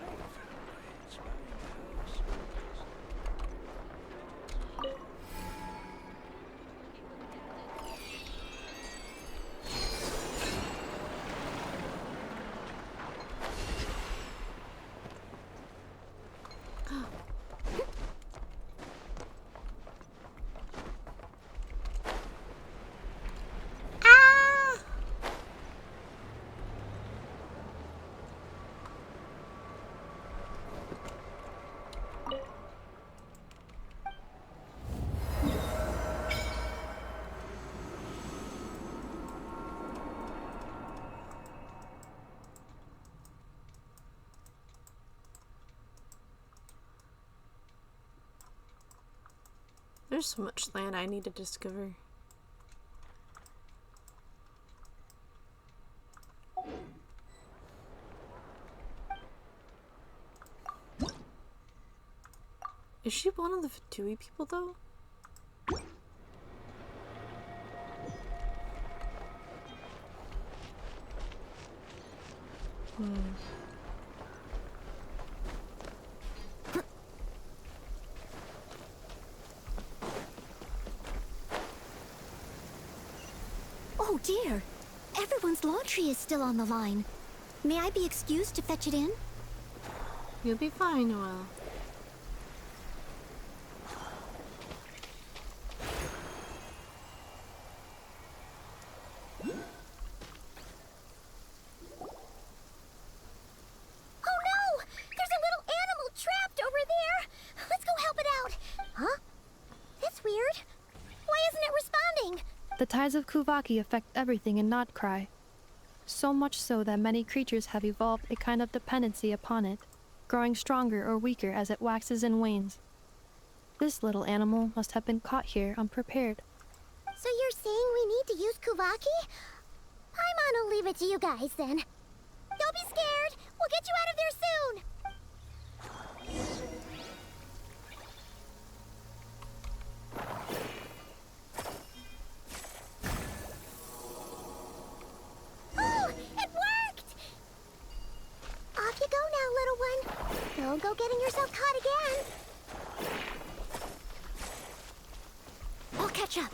There's so much land I need to discover. Is she one of the Fatui people though? Oh dear! Everyone's laundry is still on the line. May I be excused to fetch it in? You'll be fine, Noelle. Oh no! There's a little animal trapped over there! Let's go help it out! Huh? That's weird. Why isn't it responding? The tides of Kuvaki affect everything in Nodcry. So much so that many creatures have evolved a kind of dependency upon it, growing stronger or weaker as it waxes and wanes. This little animal must have been caught here unprepared. So you're saying we need to use Kuvaki? Paimon will leave it to you guys then. Don't be scared! We'll get you out of there soon! Oh! It worked! Off you go now, little one. Don't go getting yourself caught again. I'll catch up.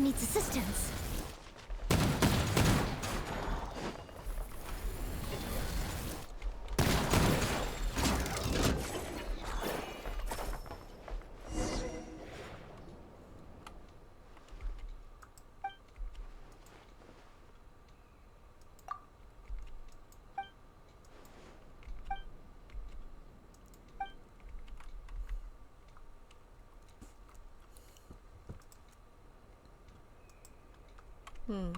Someone needs assistance. Hmm.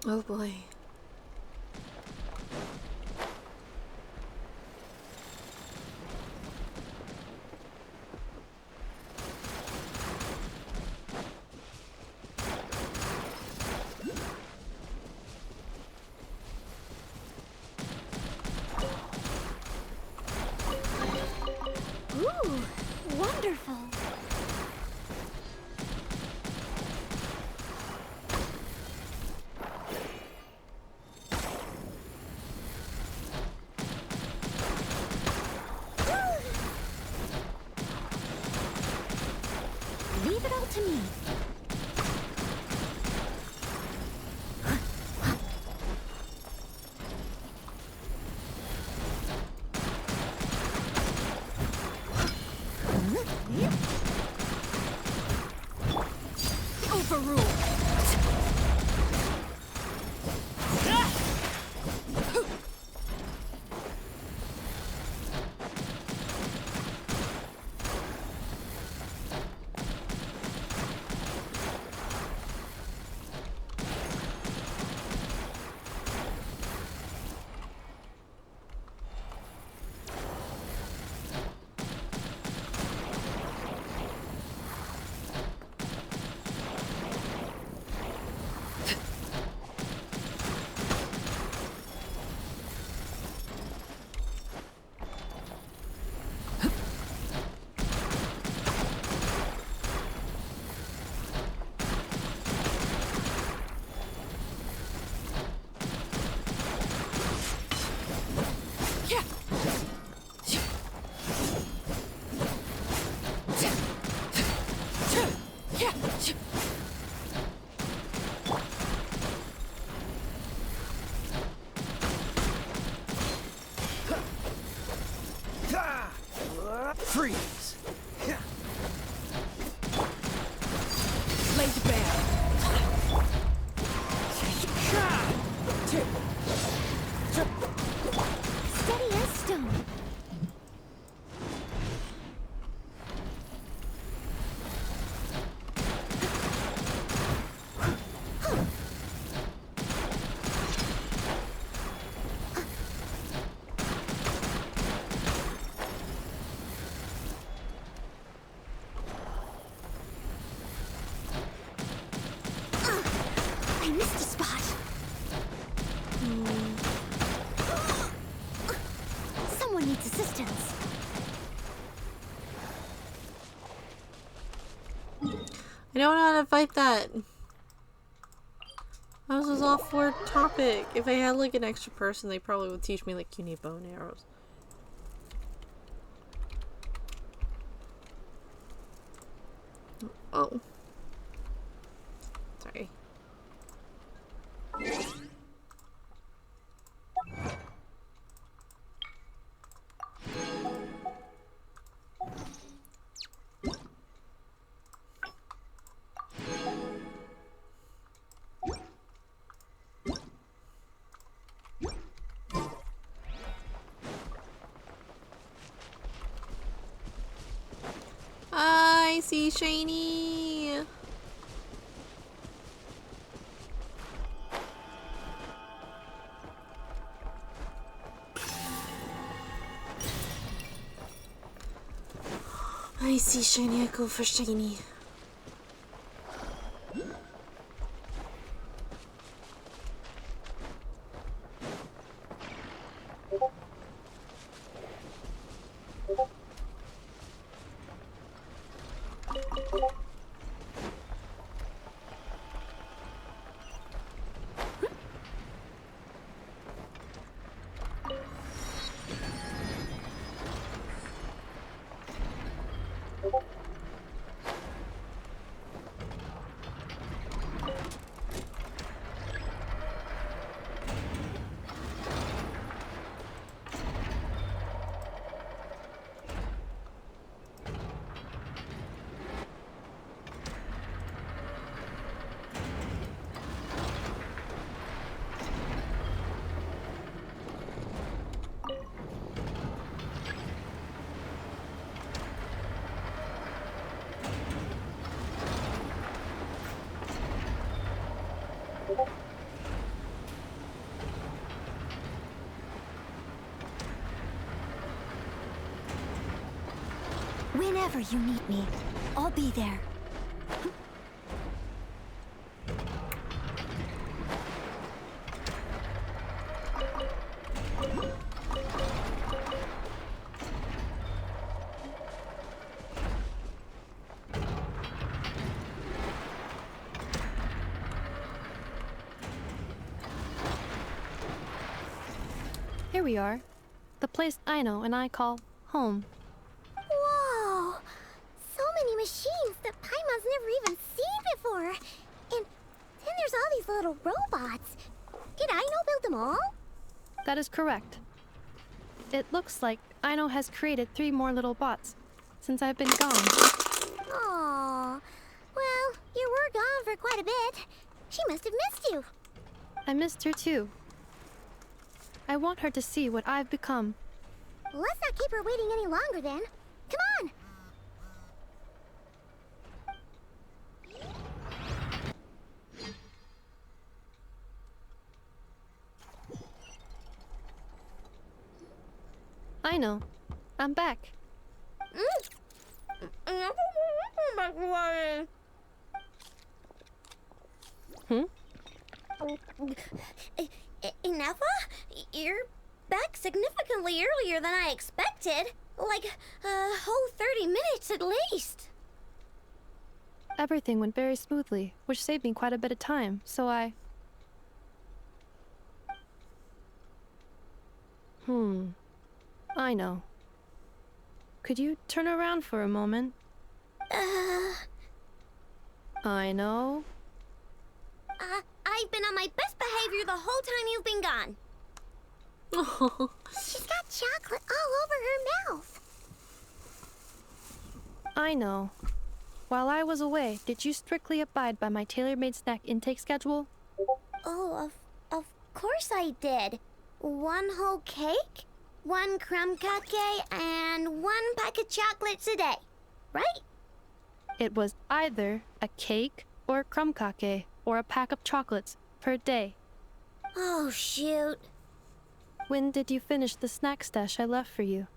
Oh boy. Ooh, wonderful. Leave it all to me. Overruled. this. Laser bear. Steady as stone. I missed a spot. Someone needs assistance. I don't know how to fight that. This was off for topic. If I had like an extra person, they probably would teach me like you need bow and arrows. Oh. Sorry. I see shiny. I see shiny. I go for shiny. Whenever you need me, I'll be there. Here we are. The place I know and I call home. Whoa! So many machines that Paimon's never even seen before. And then there's all these little robots. Did Aino build them all? That is correct. It looks like Aino has created 3 more little bots since I've been gone. Aww. Well, you were gone for quite a bit. She must have missed you. I missed her too. I want her to see what I've become. Let's not keep her waiting any longer then. Come on! I know. I'm back. Hmm? Inafa? You're back significantly earlier than I expected. Like a whole 30 minutes at least. Everything went very smoothly, which saved me quite a bit of time, so I know. Could you turn around for a moment? I know. I've been on my best behavior the whole time you've been gone. Oh. She's got chocolate all over her mouth. I know. While I was away, did you strictly abide by my tailor-made snack intake schedule? Oh, of course I did. 1 whole cake, 1 crumb cake, and 1 pack of chocolates a day, right? It was either a cake or a crumb cake or a pack of chocolates per day. Oh, shoot. When did you finish the snack stash I left for you?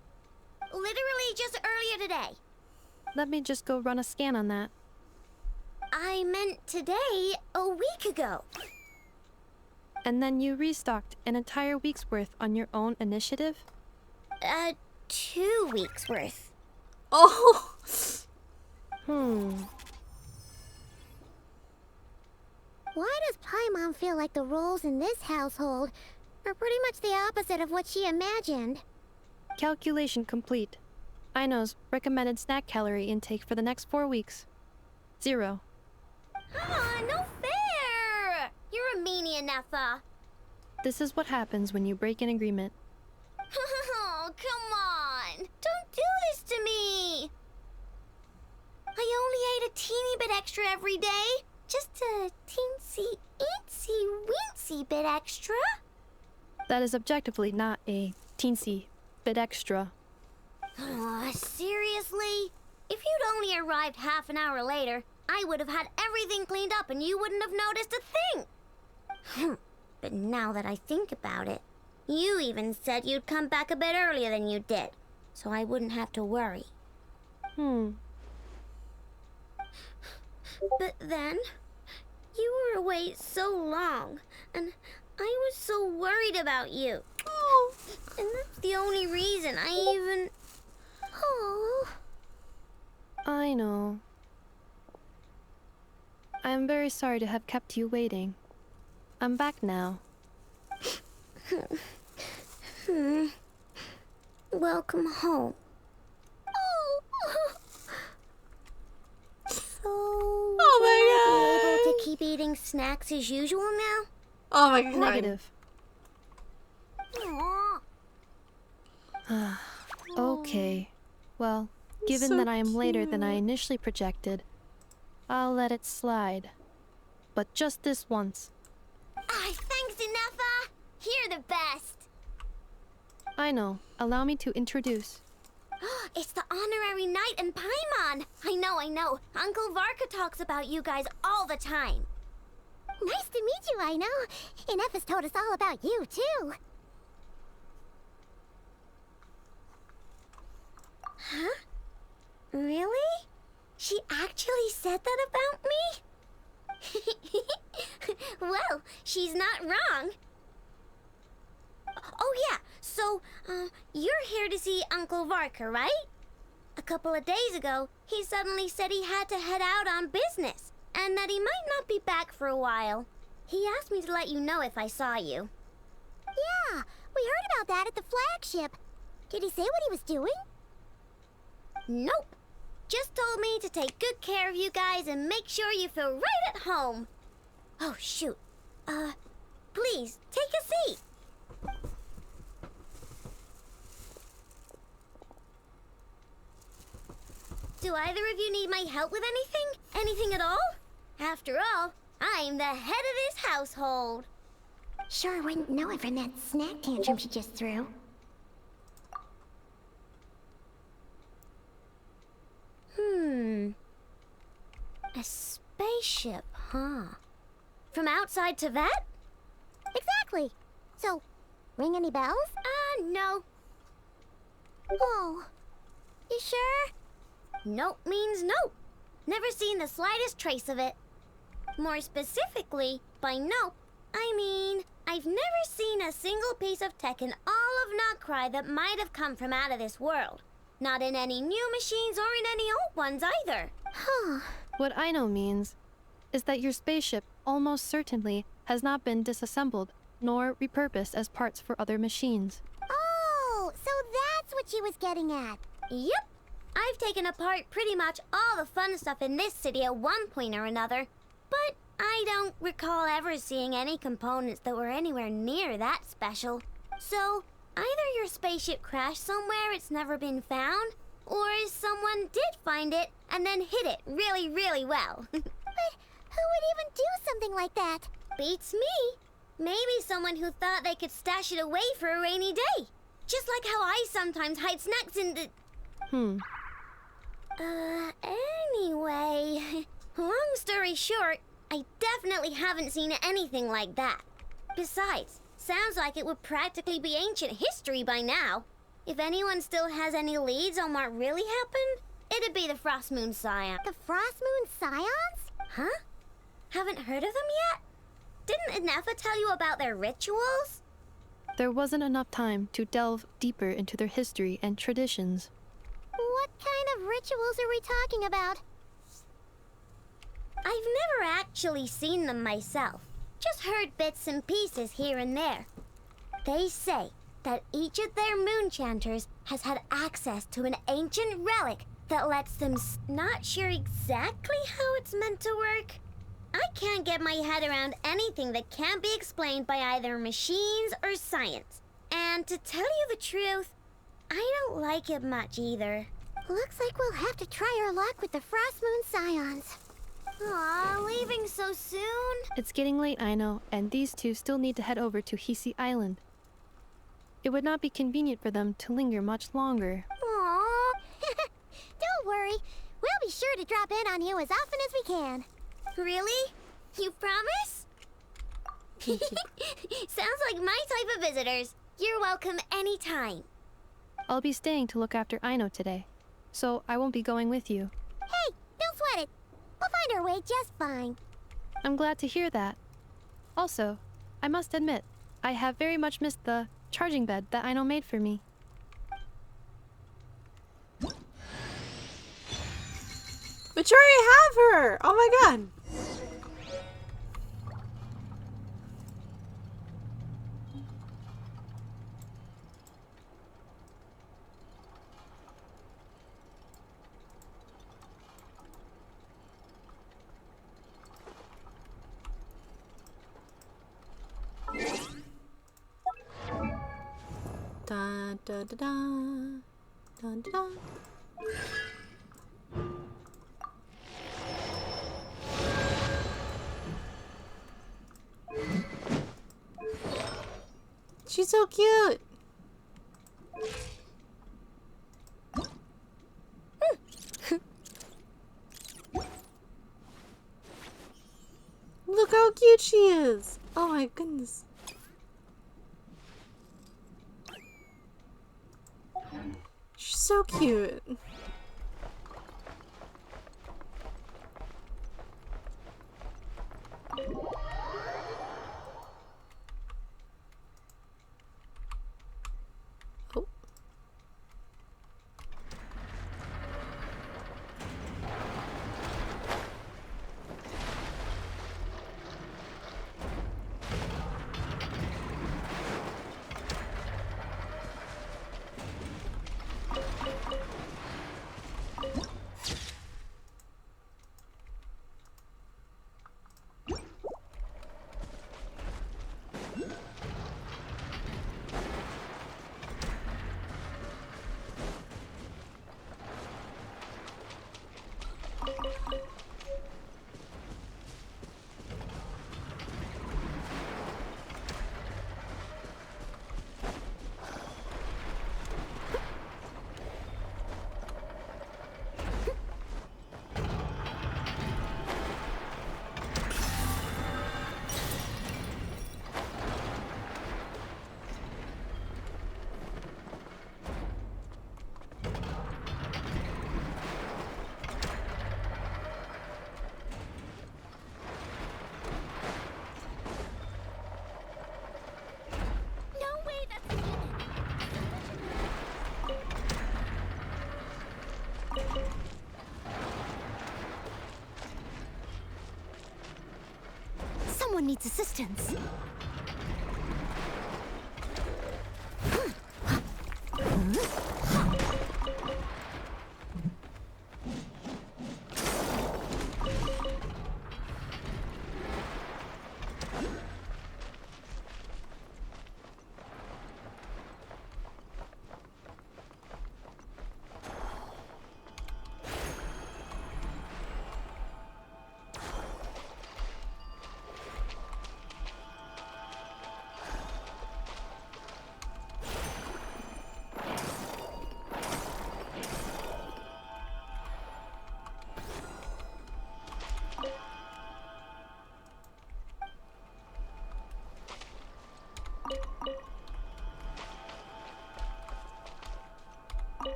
Literally just earlier today. Let me just go run a scan on that. I meant today, a week ago. And then you restocked an entire week's worth on your own initiative? 2 weeks worth. Oh! Why does Paimon feel like the roles in this household are pretty much the opposite of what she imagined? Calculation complete. Aino's recommended snack calorie intake for the next 4 weeks. 0. No fair! You're a meanie, Nefa. This is what happens when you break an agreement. Oh, come on! Don't do this to me! I only ate a teeny bit extra every day. Just a teensy, eensy, weensy bit extra. That is objectively not a teensy bit extra. Seriously? If you'd only arrived half an hour later, I would have had everything cleaned up and you wouldn't have noticed a thing. But now that I think about it, you even said you'd come back a bit earlier than you did, so I wouldn't have to worry. But then, you were away so long, and I was so worried about you. Oh, and that's the only reason I even... Oh. I know. I am very sorry to have kept you waiting. I'm back now. Welcome home. Oh. So, oh my God. Able to keep eating snacks as usual now? Oh my God. Negative. Aww. Okay. Well, given So that I am later than I cute. initially projected, I'll let it slide. But just this once. Thanks, Inefa. You're the best. I know. Allow me to introduce. It's the honorary knight and Paimon. I know. Uncle Varka talks about you guys all the time. Nice to meet you, I know. Inefa's told us all about you, too. Huh? Really? She actually said that about me? Well, she's not wrong. Oh yeah, so, you're here to see Uncle Varka, right? A couple of days ago, he suddenly said he had to head out on business, and that he might not be back for a while. He asked me to let you know if I saw you. Yeah, we heard about that at the flagship. Did he say what he was doing? Nope. Just told me to take good care of you guys and make sure you feel right at home. Oh, shoot. Please, take a seat. Do either of you need my help with anything? Anything at all? After all, I'm the head of this household. Sure wouldn't know it from that snack tantrum she just threw. A spaceship, huh? From outside to that? Exactly. So, ring any bells? No. Oh, you sure? Nope means nope. Never seen the slightest trace of it. More specifically, by nope, I mean, I've never seen a single piece of tech in all of Notcry that might have come from out of this world. Not in any new machines or in any old ones either. Huh. What Aino means is that your spaceship almost certainly has not been disassembled nor repurposed as parts for other machines. Oh, so that's what she was getting at. Yep. I've taken apart pretty much all the fun stuff in this city at one point or another, but I don't recall ever seeing any components that were anywhere near that special. So, either your spaceship crashed somewhere it's never been found, Or someone did find it and then hid it really, really well. But who would even do something like that? Beats me. Maybe someone who thought they could stash it away for a rainy day. Just like how I sometimes hide snacks in the... Anyway... Long story short, I definitely haven't seen anything like that. Besides, sounds like it would practically be ancient history by now. If anyone still has any leads on what really happened, it'd be the Frost Moon Scions. The Frost Moon Scions? Huh? Haven't heard of them yet? Didn't Inefa tell you about their rituals? There wasn't enough time to delve deeper into their history and traditions. What kind of rituals are we talking about? I've never actually seen them myself. Just heard bits and pieces here and there. They say that each of their moon chanters has had access to an ancient relic that lets them not sure exactly how it's meant to work. I can't get my head around anything that can't be explained by either machines or science. And to tell you the truth, I don't like it much either. Looks like we'll have to try our luck with the Frost Moon Scions. Aw, leaving so soon? It's getting late, I know, and these two still need to head over to Hisi Island. It would not be convenient for them to linger much longer. Aww. Don't worry. We'll be sure to drop in on you as often as we can. Really? You promise? Sounds like my type of visitors. You're welcome anytime. I'll be staying to look after Aino today, so I won't be going with you. Hey, don't sweat it. We'll find our way just fine. I'm glad to hear that. Also, I must admit, I have very much missed the charging bed that Aino made for me. But you already have her! Oh my god! Da da da da da da da. She's so cute. Look how cute she is. Oh my goodness. She's so cute. Oh. Someone needs assistance.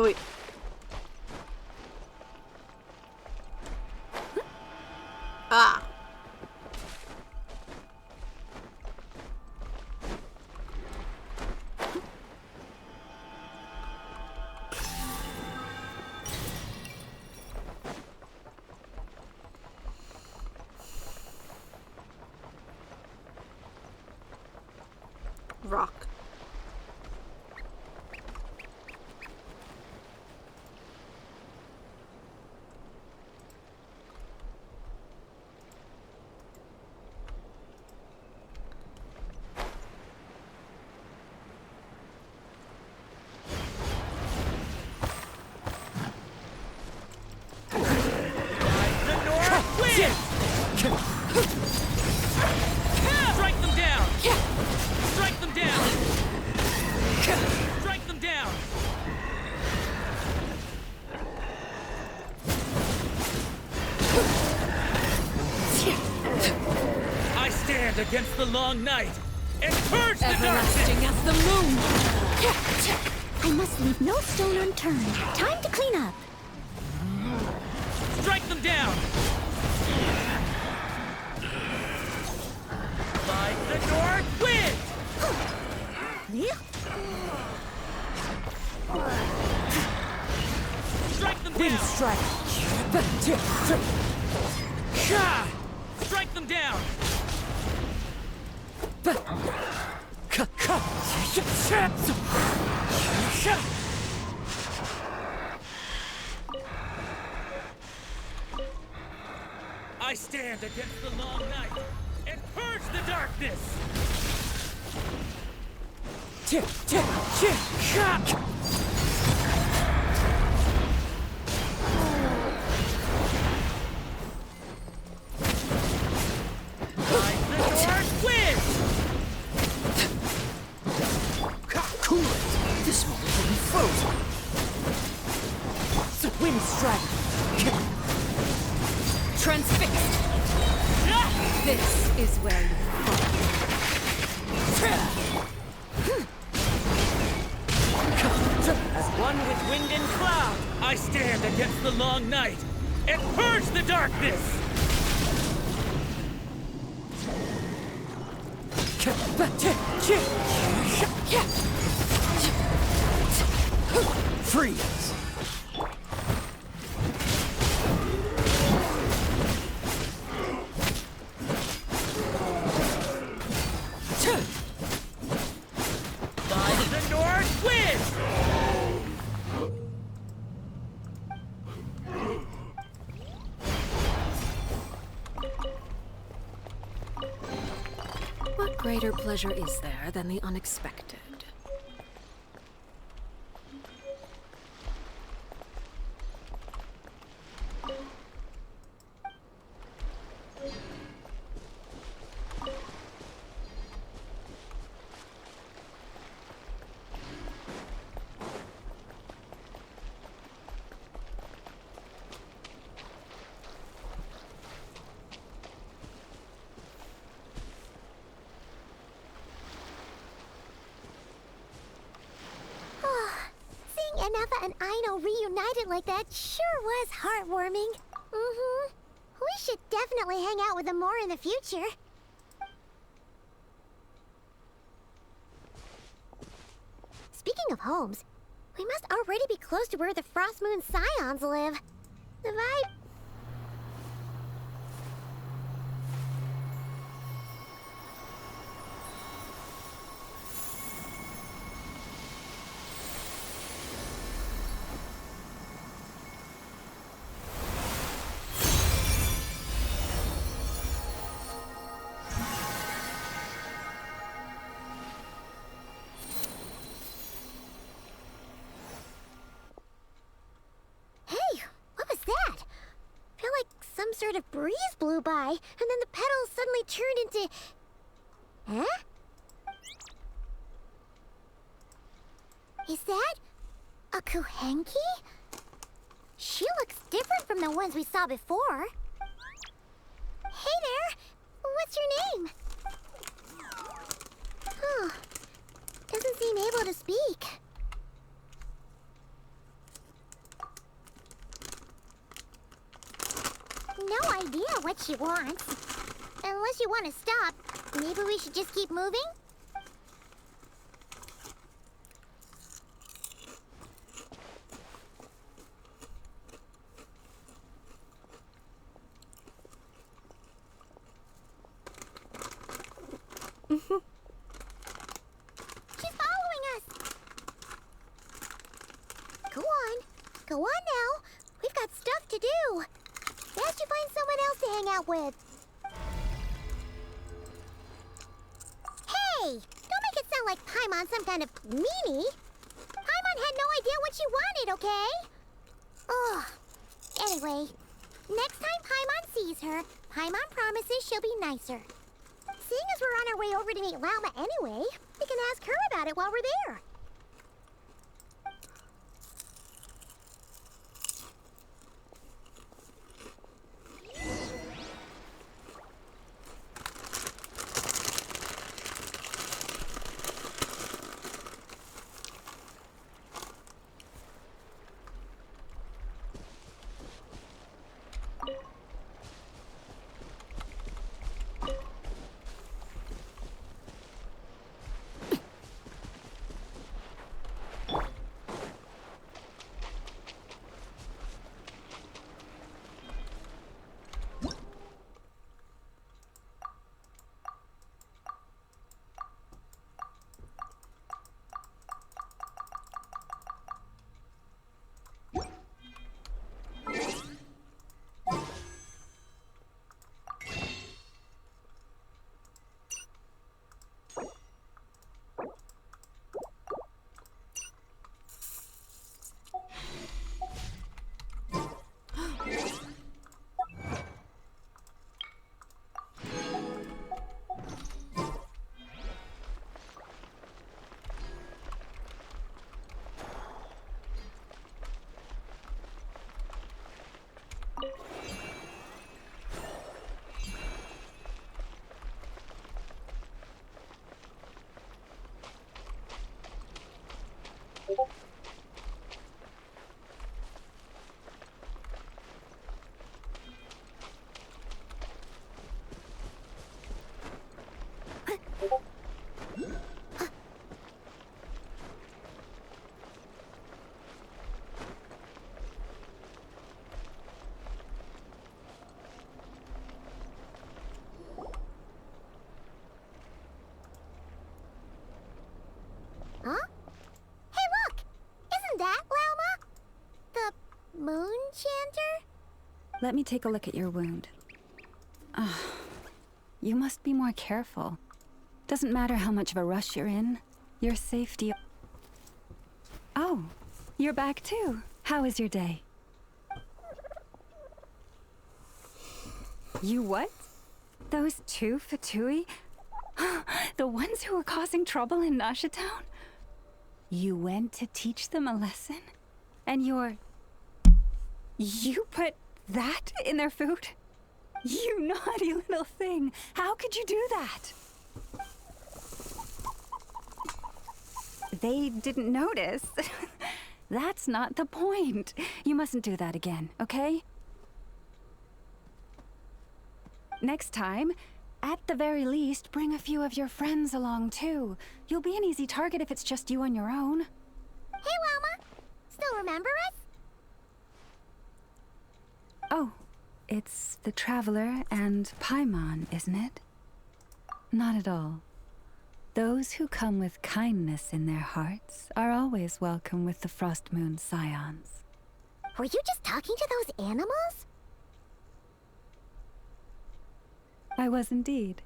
Oh, wait. Ah! Rock. Strike them down! Strike them down! Strike them down! I stand against the long night and purge the Everlasting darkness! as the moon! I must leave no stone unturned. Time to clean up. Strike them down! Like the north wind! Strike them down! Strike. Strike them down! I stand against the long night and purge the darkness! Like the north wind! Cool it. This one will be frozen. The wind strike. Transfixed. This is where you As one with wind and cloud, I stand against the long night and purge the darkness! Freeze. By the north wind! What greater pleasure is there than the unexpected? Seeing Anafa and Aino reunited like that sure was heartwarming. Mm-hmm. We should definitely hang out with them more in the future. Speaking of homes, we must already be close to where the Frost Moon Scions live. The vibe... Hey, what was that? I feel like some sort of breeze blew by, and then the petals suddenly turned into... Huh? Is that a Kuhenki? She looks different from the ones we saw before. Hey there! What's your name? Huh. Doesn't seem able to speak. idea what she wants. Unless you want to stop, maybe we should just keep moving? She's following us. Go on. Go on now. We've got stuff to do. Best you find someone else to hang out with. Hey! Don't make it sound like Paimon's some kind of meanie. Paimon had no idea what she wanted, okay? Ugh. Anyway, next time Paimon sees her, Paimon promises she'll be nicer. Seeing as we're on our way over to meet Lauma anyway, we can ask her about it while we're there. Huh? Hey, look! Isn't that Lauma? The moon chanter? Let me take a look at your wound. You must be more careful. Doesn't matter how much of a rush you're in. Your safety... Oh, you're back too. How is your day? You what? Those two Fatui? The ones who were causing trouble in Nasha Town? You went to teach them a lesson? And you put that in their food? You naughty little thing. How could you do that? They didn't notice. That's not the point. You mustn't do that again, okay? Next time, at the very least, bring a few of your friends along too. You'll be an easy target if it's just you on your own. Hey, Lauma! Still remember us? Oh, it's the Traveler and Paimon, isn't it? Not at all. Those who come with kindness in their hearts are always welcome with the Frost Moon Scions. Were you just talking to those animals? I was indeed.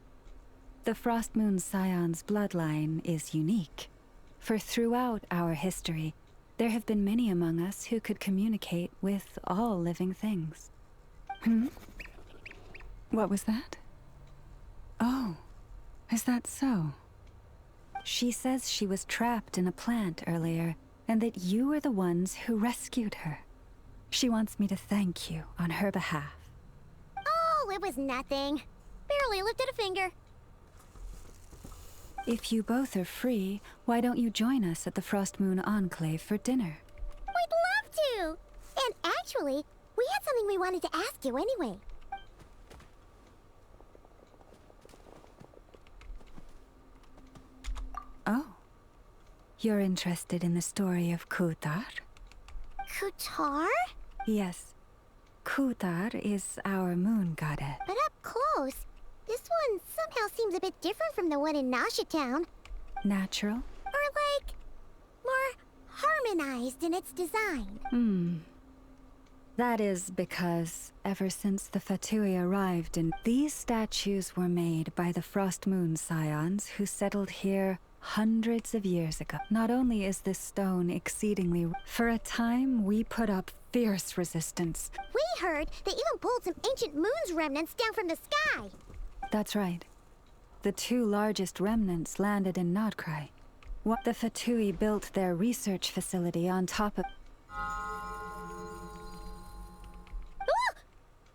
The Frost Moon Scion's bloodline is unique, for throughout our history, there have been many among us who could communicate with all living things. What was that? Oh, is that so? She says she was trapped in a plant earlier, and that you were the ones who rescued her. She wants me to thank you on her behalf. Oh, it was nothing. Barely lifted a finger. If you both are free, why don't you join us at the Frost Moon Enclave for dinner? We'd love to! And actually, we had something we wanted to ask you anyway. You're interested in the story of Kutar? Kutar? Yes. Kutar is our moon goddess. But up close, this one somehow seems a bit different from the one in Nasha Town. Natural? Or like, more harmonized in its design. That is because ever since the Fatui arrived these statues were made by the Frost Moon Scions who settled here hundreds of years ago. Not only is this stone exceedingly... For a time, we put up fierce resistance. We heard they even pulled some ancient moon's remnants down from the sky. That's right. The two largest remnants landed in Nodcry. The Fatui built their research facility on top of...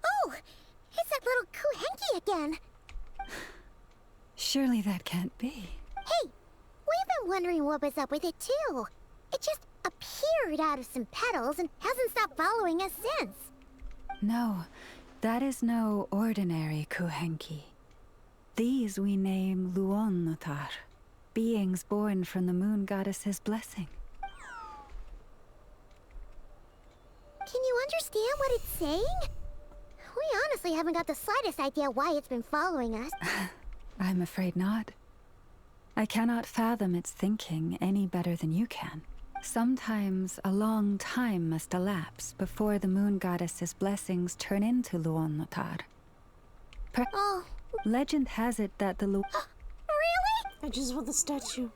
Oh! It's that little Kuhenki again! Surely that can't be. Hey! We've been wondering what was up with it too. It just appeared out of some petals and hasn't stopped following us since. No, that is no ordinary Kuhenki. These we name Luonnotar, beings born from the moon goddess's blessing. Can you understand what it's saying? We honestly haven't got the slightest idea why it's been following us. I'm afraid not. I cannot fathom its thinking any better than you can. Sometimes a long time must elapse before the moon goddess's blessings turn into Luonnotar. Legend has it that the Really? I just want the statue.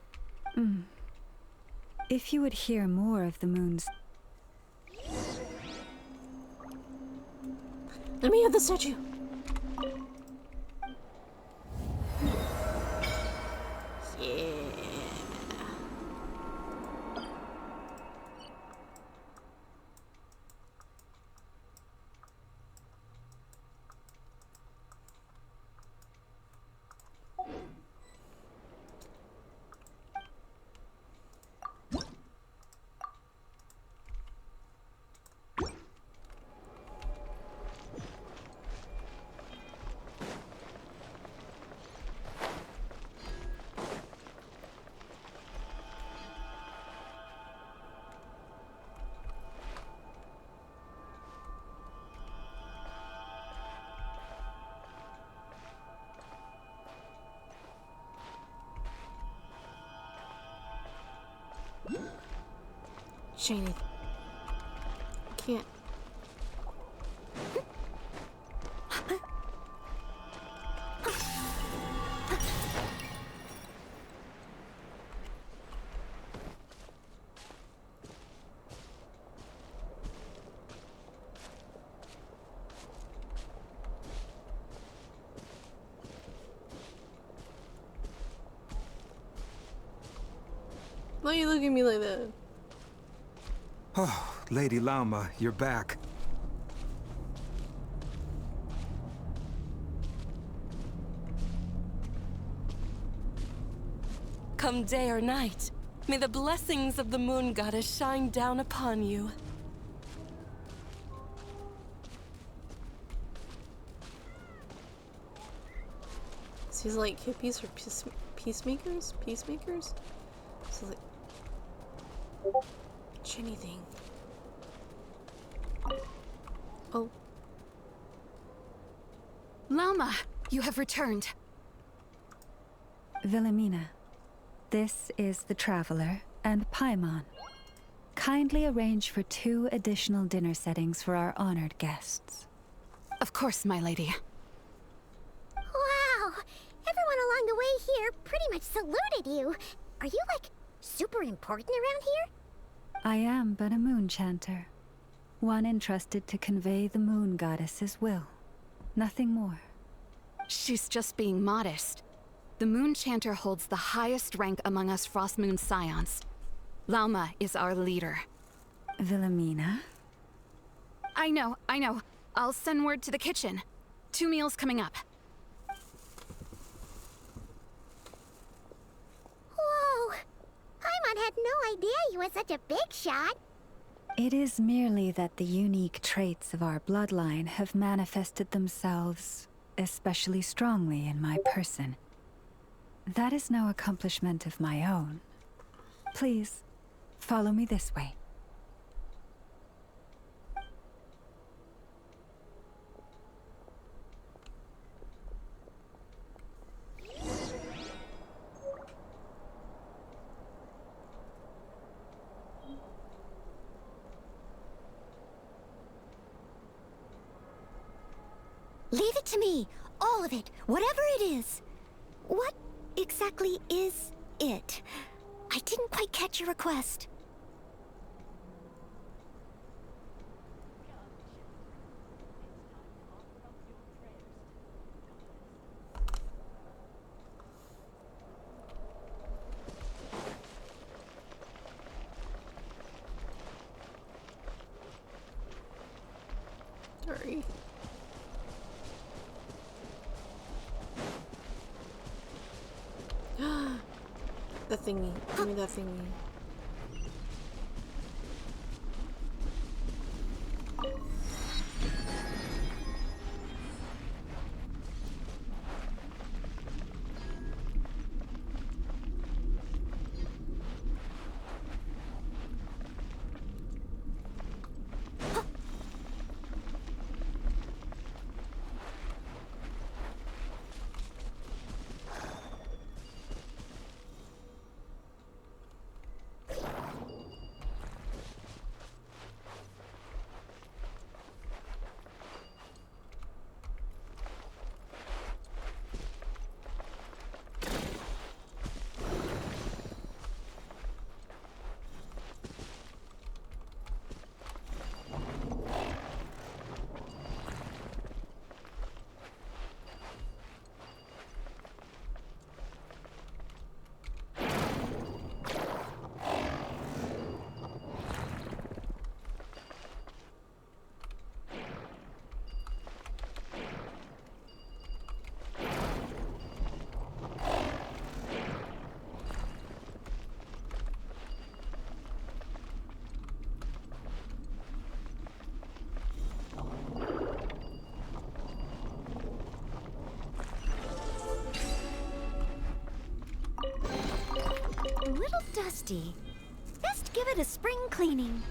If you would hear more of the moon's... Let me have the statue. Yeah. Shiny. Can't. Why are you looking at me like that? Oh, Lady Lauma, you're back. Come day or night, may the blessings of the moon goddess shine down upon you. So he's like hippies or peacemakers? Peacemakers? So like... shiny thing. Oh. Lauma, you have returned. Wilhelmina, this is the Traveler and Paimon. Kindly arrange for 2 additional dinner settings for our honored guests. Of course, my lady. Wow! Everyone along the way here pretty much saluted you. Are you, like, super important around here? I am but a moon chanter. One entrusted to convey the moon goddess's will. Nothing more. She's just being modest. The moon chanter holds the highest rank among us Frost Moon Scions. Lauma is our leader. Wilhelmina? I know. I'll send word to the kitchen. 2 meals coming up. Whoa! Paimon had no idea you were such a big shot. It is merely that the unique traits of our bloodline have manifested themselves especially strongly in my person. That is no accomplishment of my own. Please, follow me this way. Leave it to me. All of it. Whatever it is. What exactly is it? I didn't quite catch your request. Sorry. The thingy. Give me that thingy. A little dusty. Best give it a spring cleaning.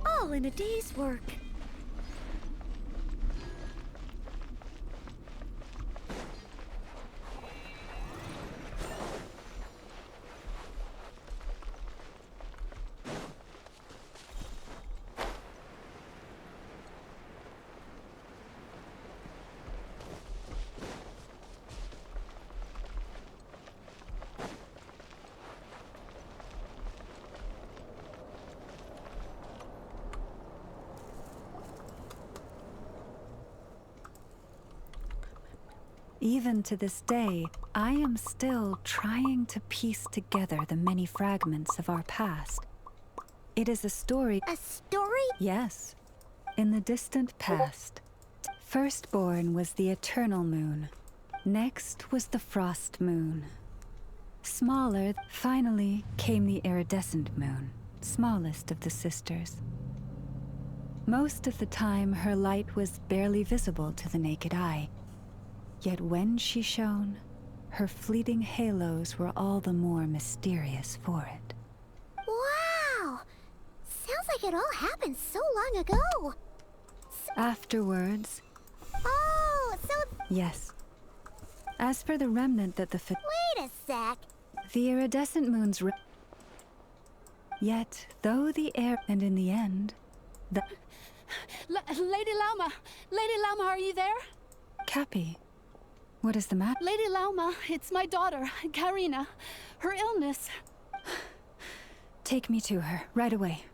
All in a day's work. Even to this day, I am still trying to piece together the many fragments of our past. It is a story. A story? Yes. In the distant past, firstborn was the eternal moon. Next was the frost moon. Smaller, finally came the iridescent moon, smallest of the sisters. Most of the time, her light was barely visible to the naked eye. Yet when she shone, her fleeting halos were all the more mysterious for it. Wow! Sounds like it all happened so long ago. Afterwards... Oh, so... Yes. As for the remnant that Wait a sec. the iridescent moon's... Yet, though the air... And in the end, the... Lady Lauma! Lady Lauma, are you there? Cappy, what is the matter? Lady Lauma, it's my daughter, Karina. Her illness. Take me to her, right away.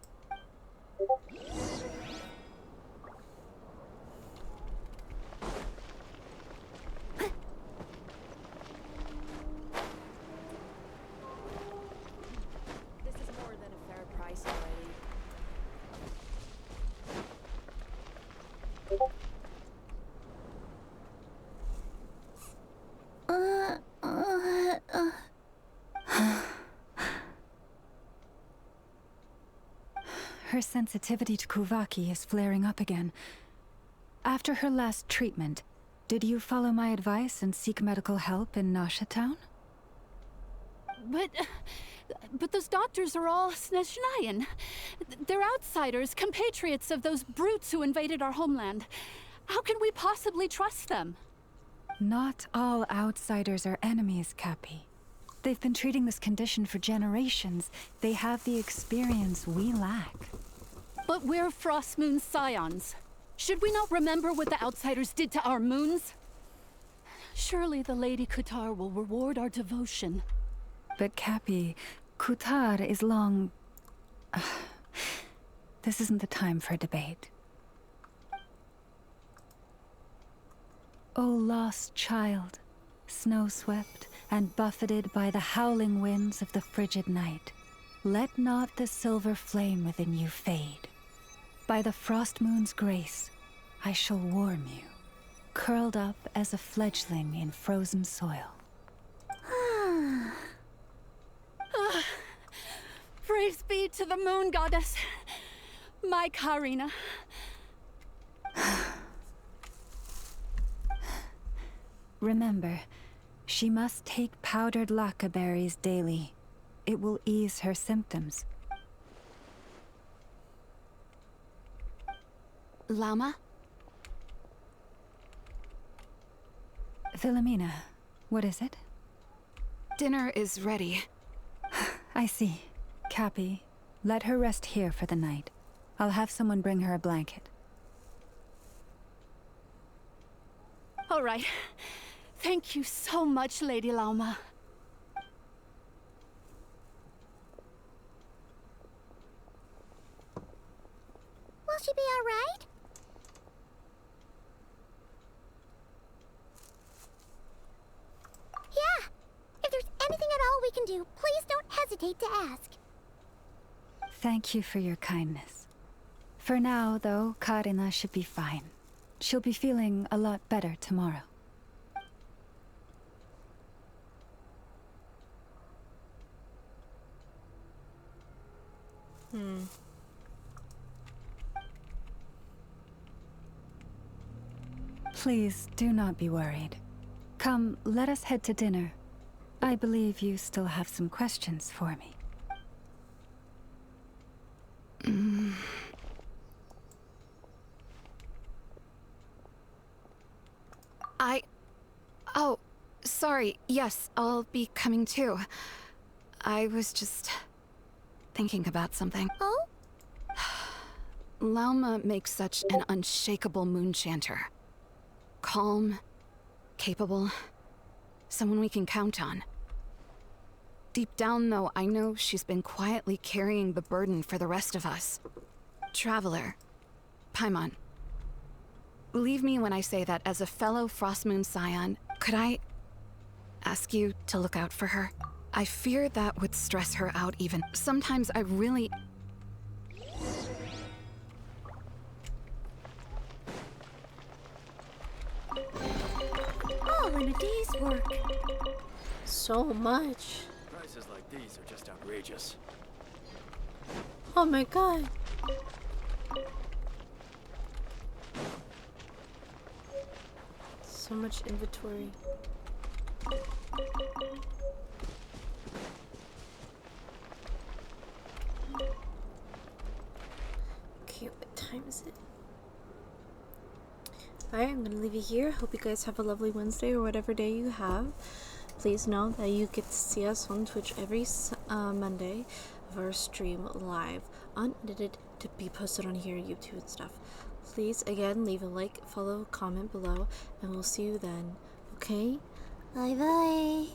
This is more than a fair price already. Her sensitivity to Kuvaki is flaring up again. After her last treatment, did you follow my advice and seek medical help in Nasha Town? But those doctors are all Snezhnayan. They're outsiders, compatriots of those brutes who invaded our homeland. How can we possibly trust them? Not all outsiders are enemies, Cappy. They've been treating this condition for generations. They have the experience we lack. But we're Frost Moon scions. Should we not remember what the outsiders did to our moons? Surely the Lady Kutar will reward our devotion. But Cappy, Kutar is long... This isn't the time for debate. O lost child, snow-swept and buffeted by the howling winds of the frigid night, let not the silver flame within you fade. By the frost moon's grace, I shall warm you, curled up as a fledgling in frozen soil. Praise be to the moon goddess, my Karina. Remember, she must take powdered lacca berries daily. It will ease her symptoms. Lauma? Philomena, what is it? Dinner is ready. I see. Cappy, let her rest here for the night. I'll have someone bring her a blanket. All right. Thank you so much, Lady Lauma. Will she be all right? Yeah. If there's anything at all we can do, please don't hesitate to ask. Thank you for your kindness. For now, though, Karina should be fine. She'll be feeling a lot better tomorrow. Please do not be worried. Come, let us head to dinner. I believe you still have some questions for me. Oh, sorry. Yes, I'll be coming too. I was just thinking about something. Oh? Lauma makes such an unshakable moonchanter. Calm, capable, someone we can count on. Deep down, though, I know she's been quietly carrying the burden for the rest of us. Traveler, Paimon, believe me when I say that as a fellow Frostmoon Scion, could I ask you to look out for her? I fear that would stress her out even. Sometimes I really... All in a day's work. So much. Prices like these are just outrageous. Oh my god. So much inventory. Okay, what time is it? Alright, I'm gonna leave you here. Hope you guys have a lovely Wednesday or whatever day you have. Please know that you get to see us on Twitch every Monday of our stream live, unedited, to be posted on here, YouTube and stuff. Please, again, leave a like, follow, comment below, and we'll see you then. Okay? Bye bye.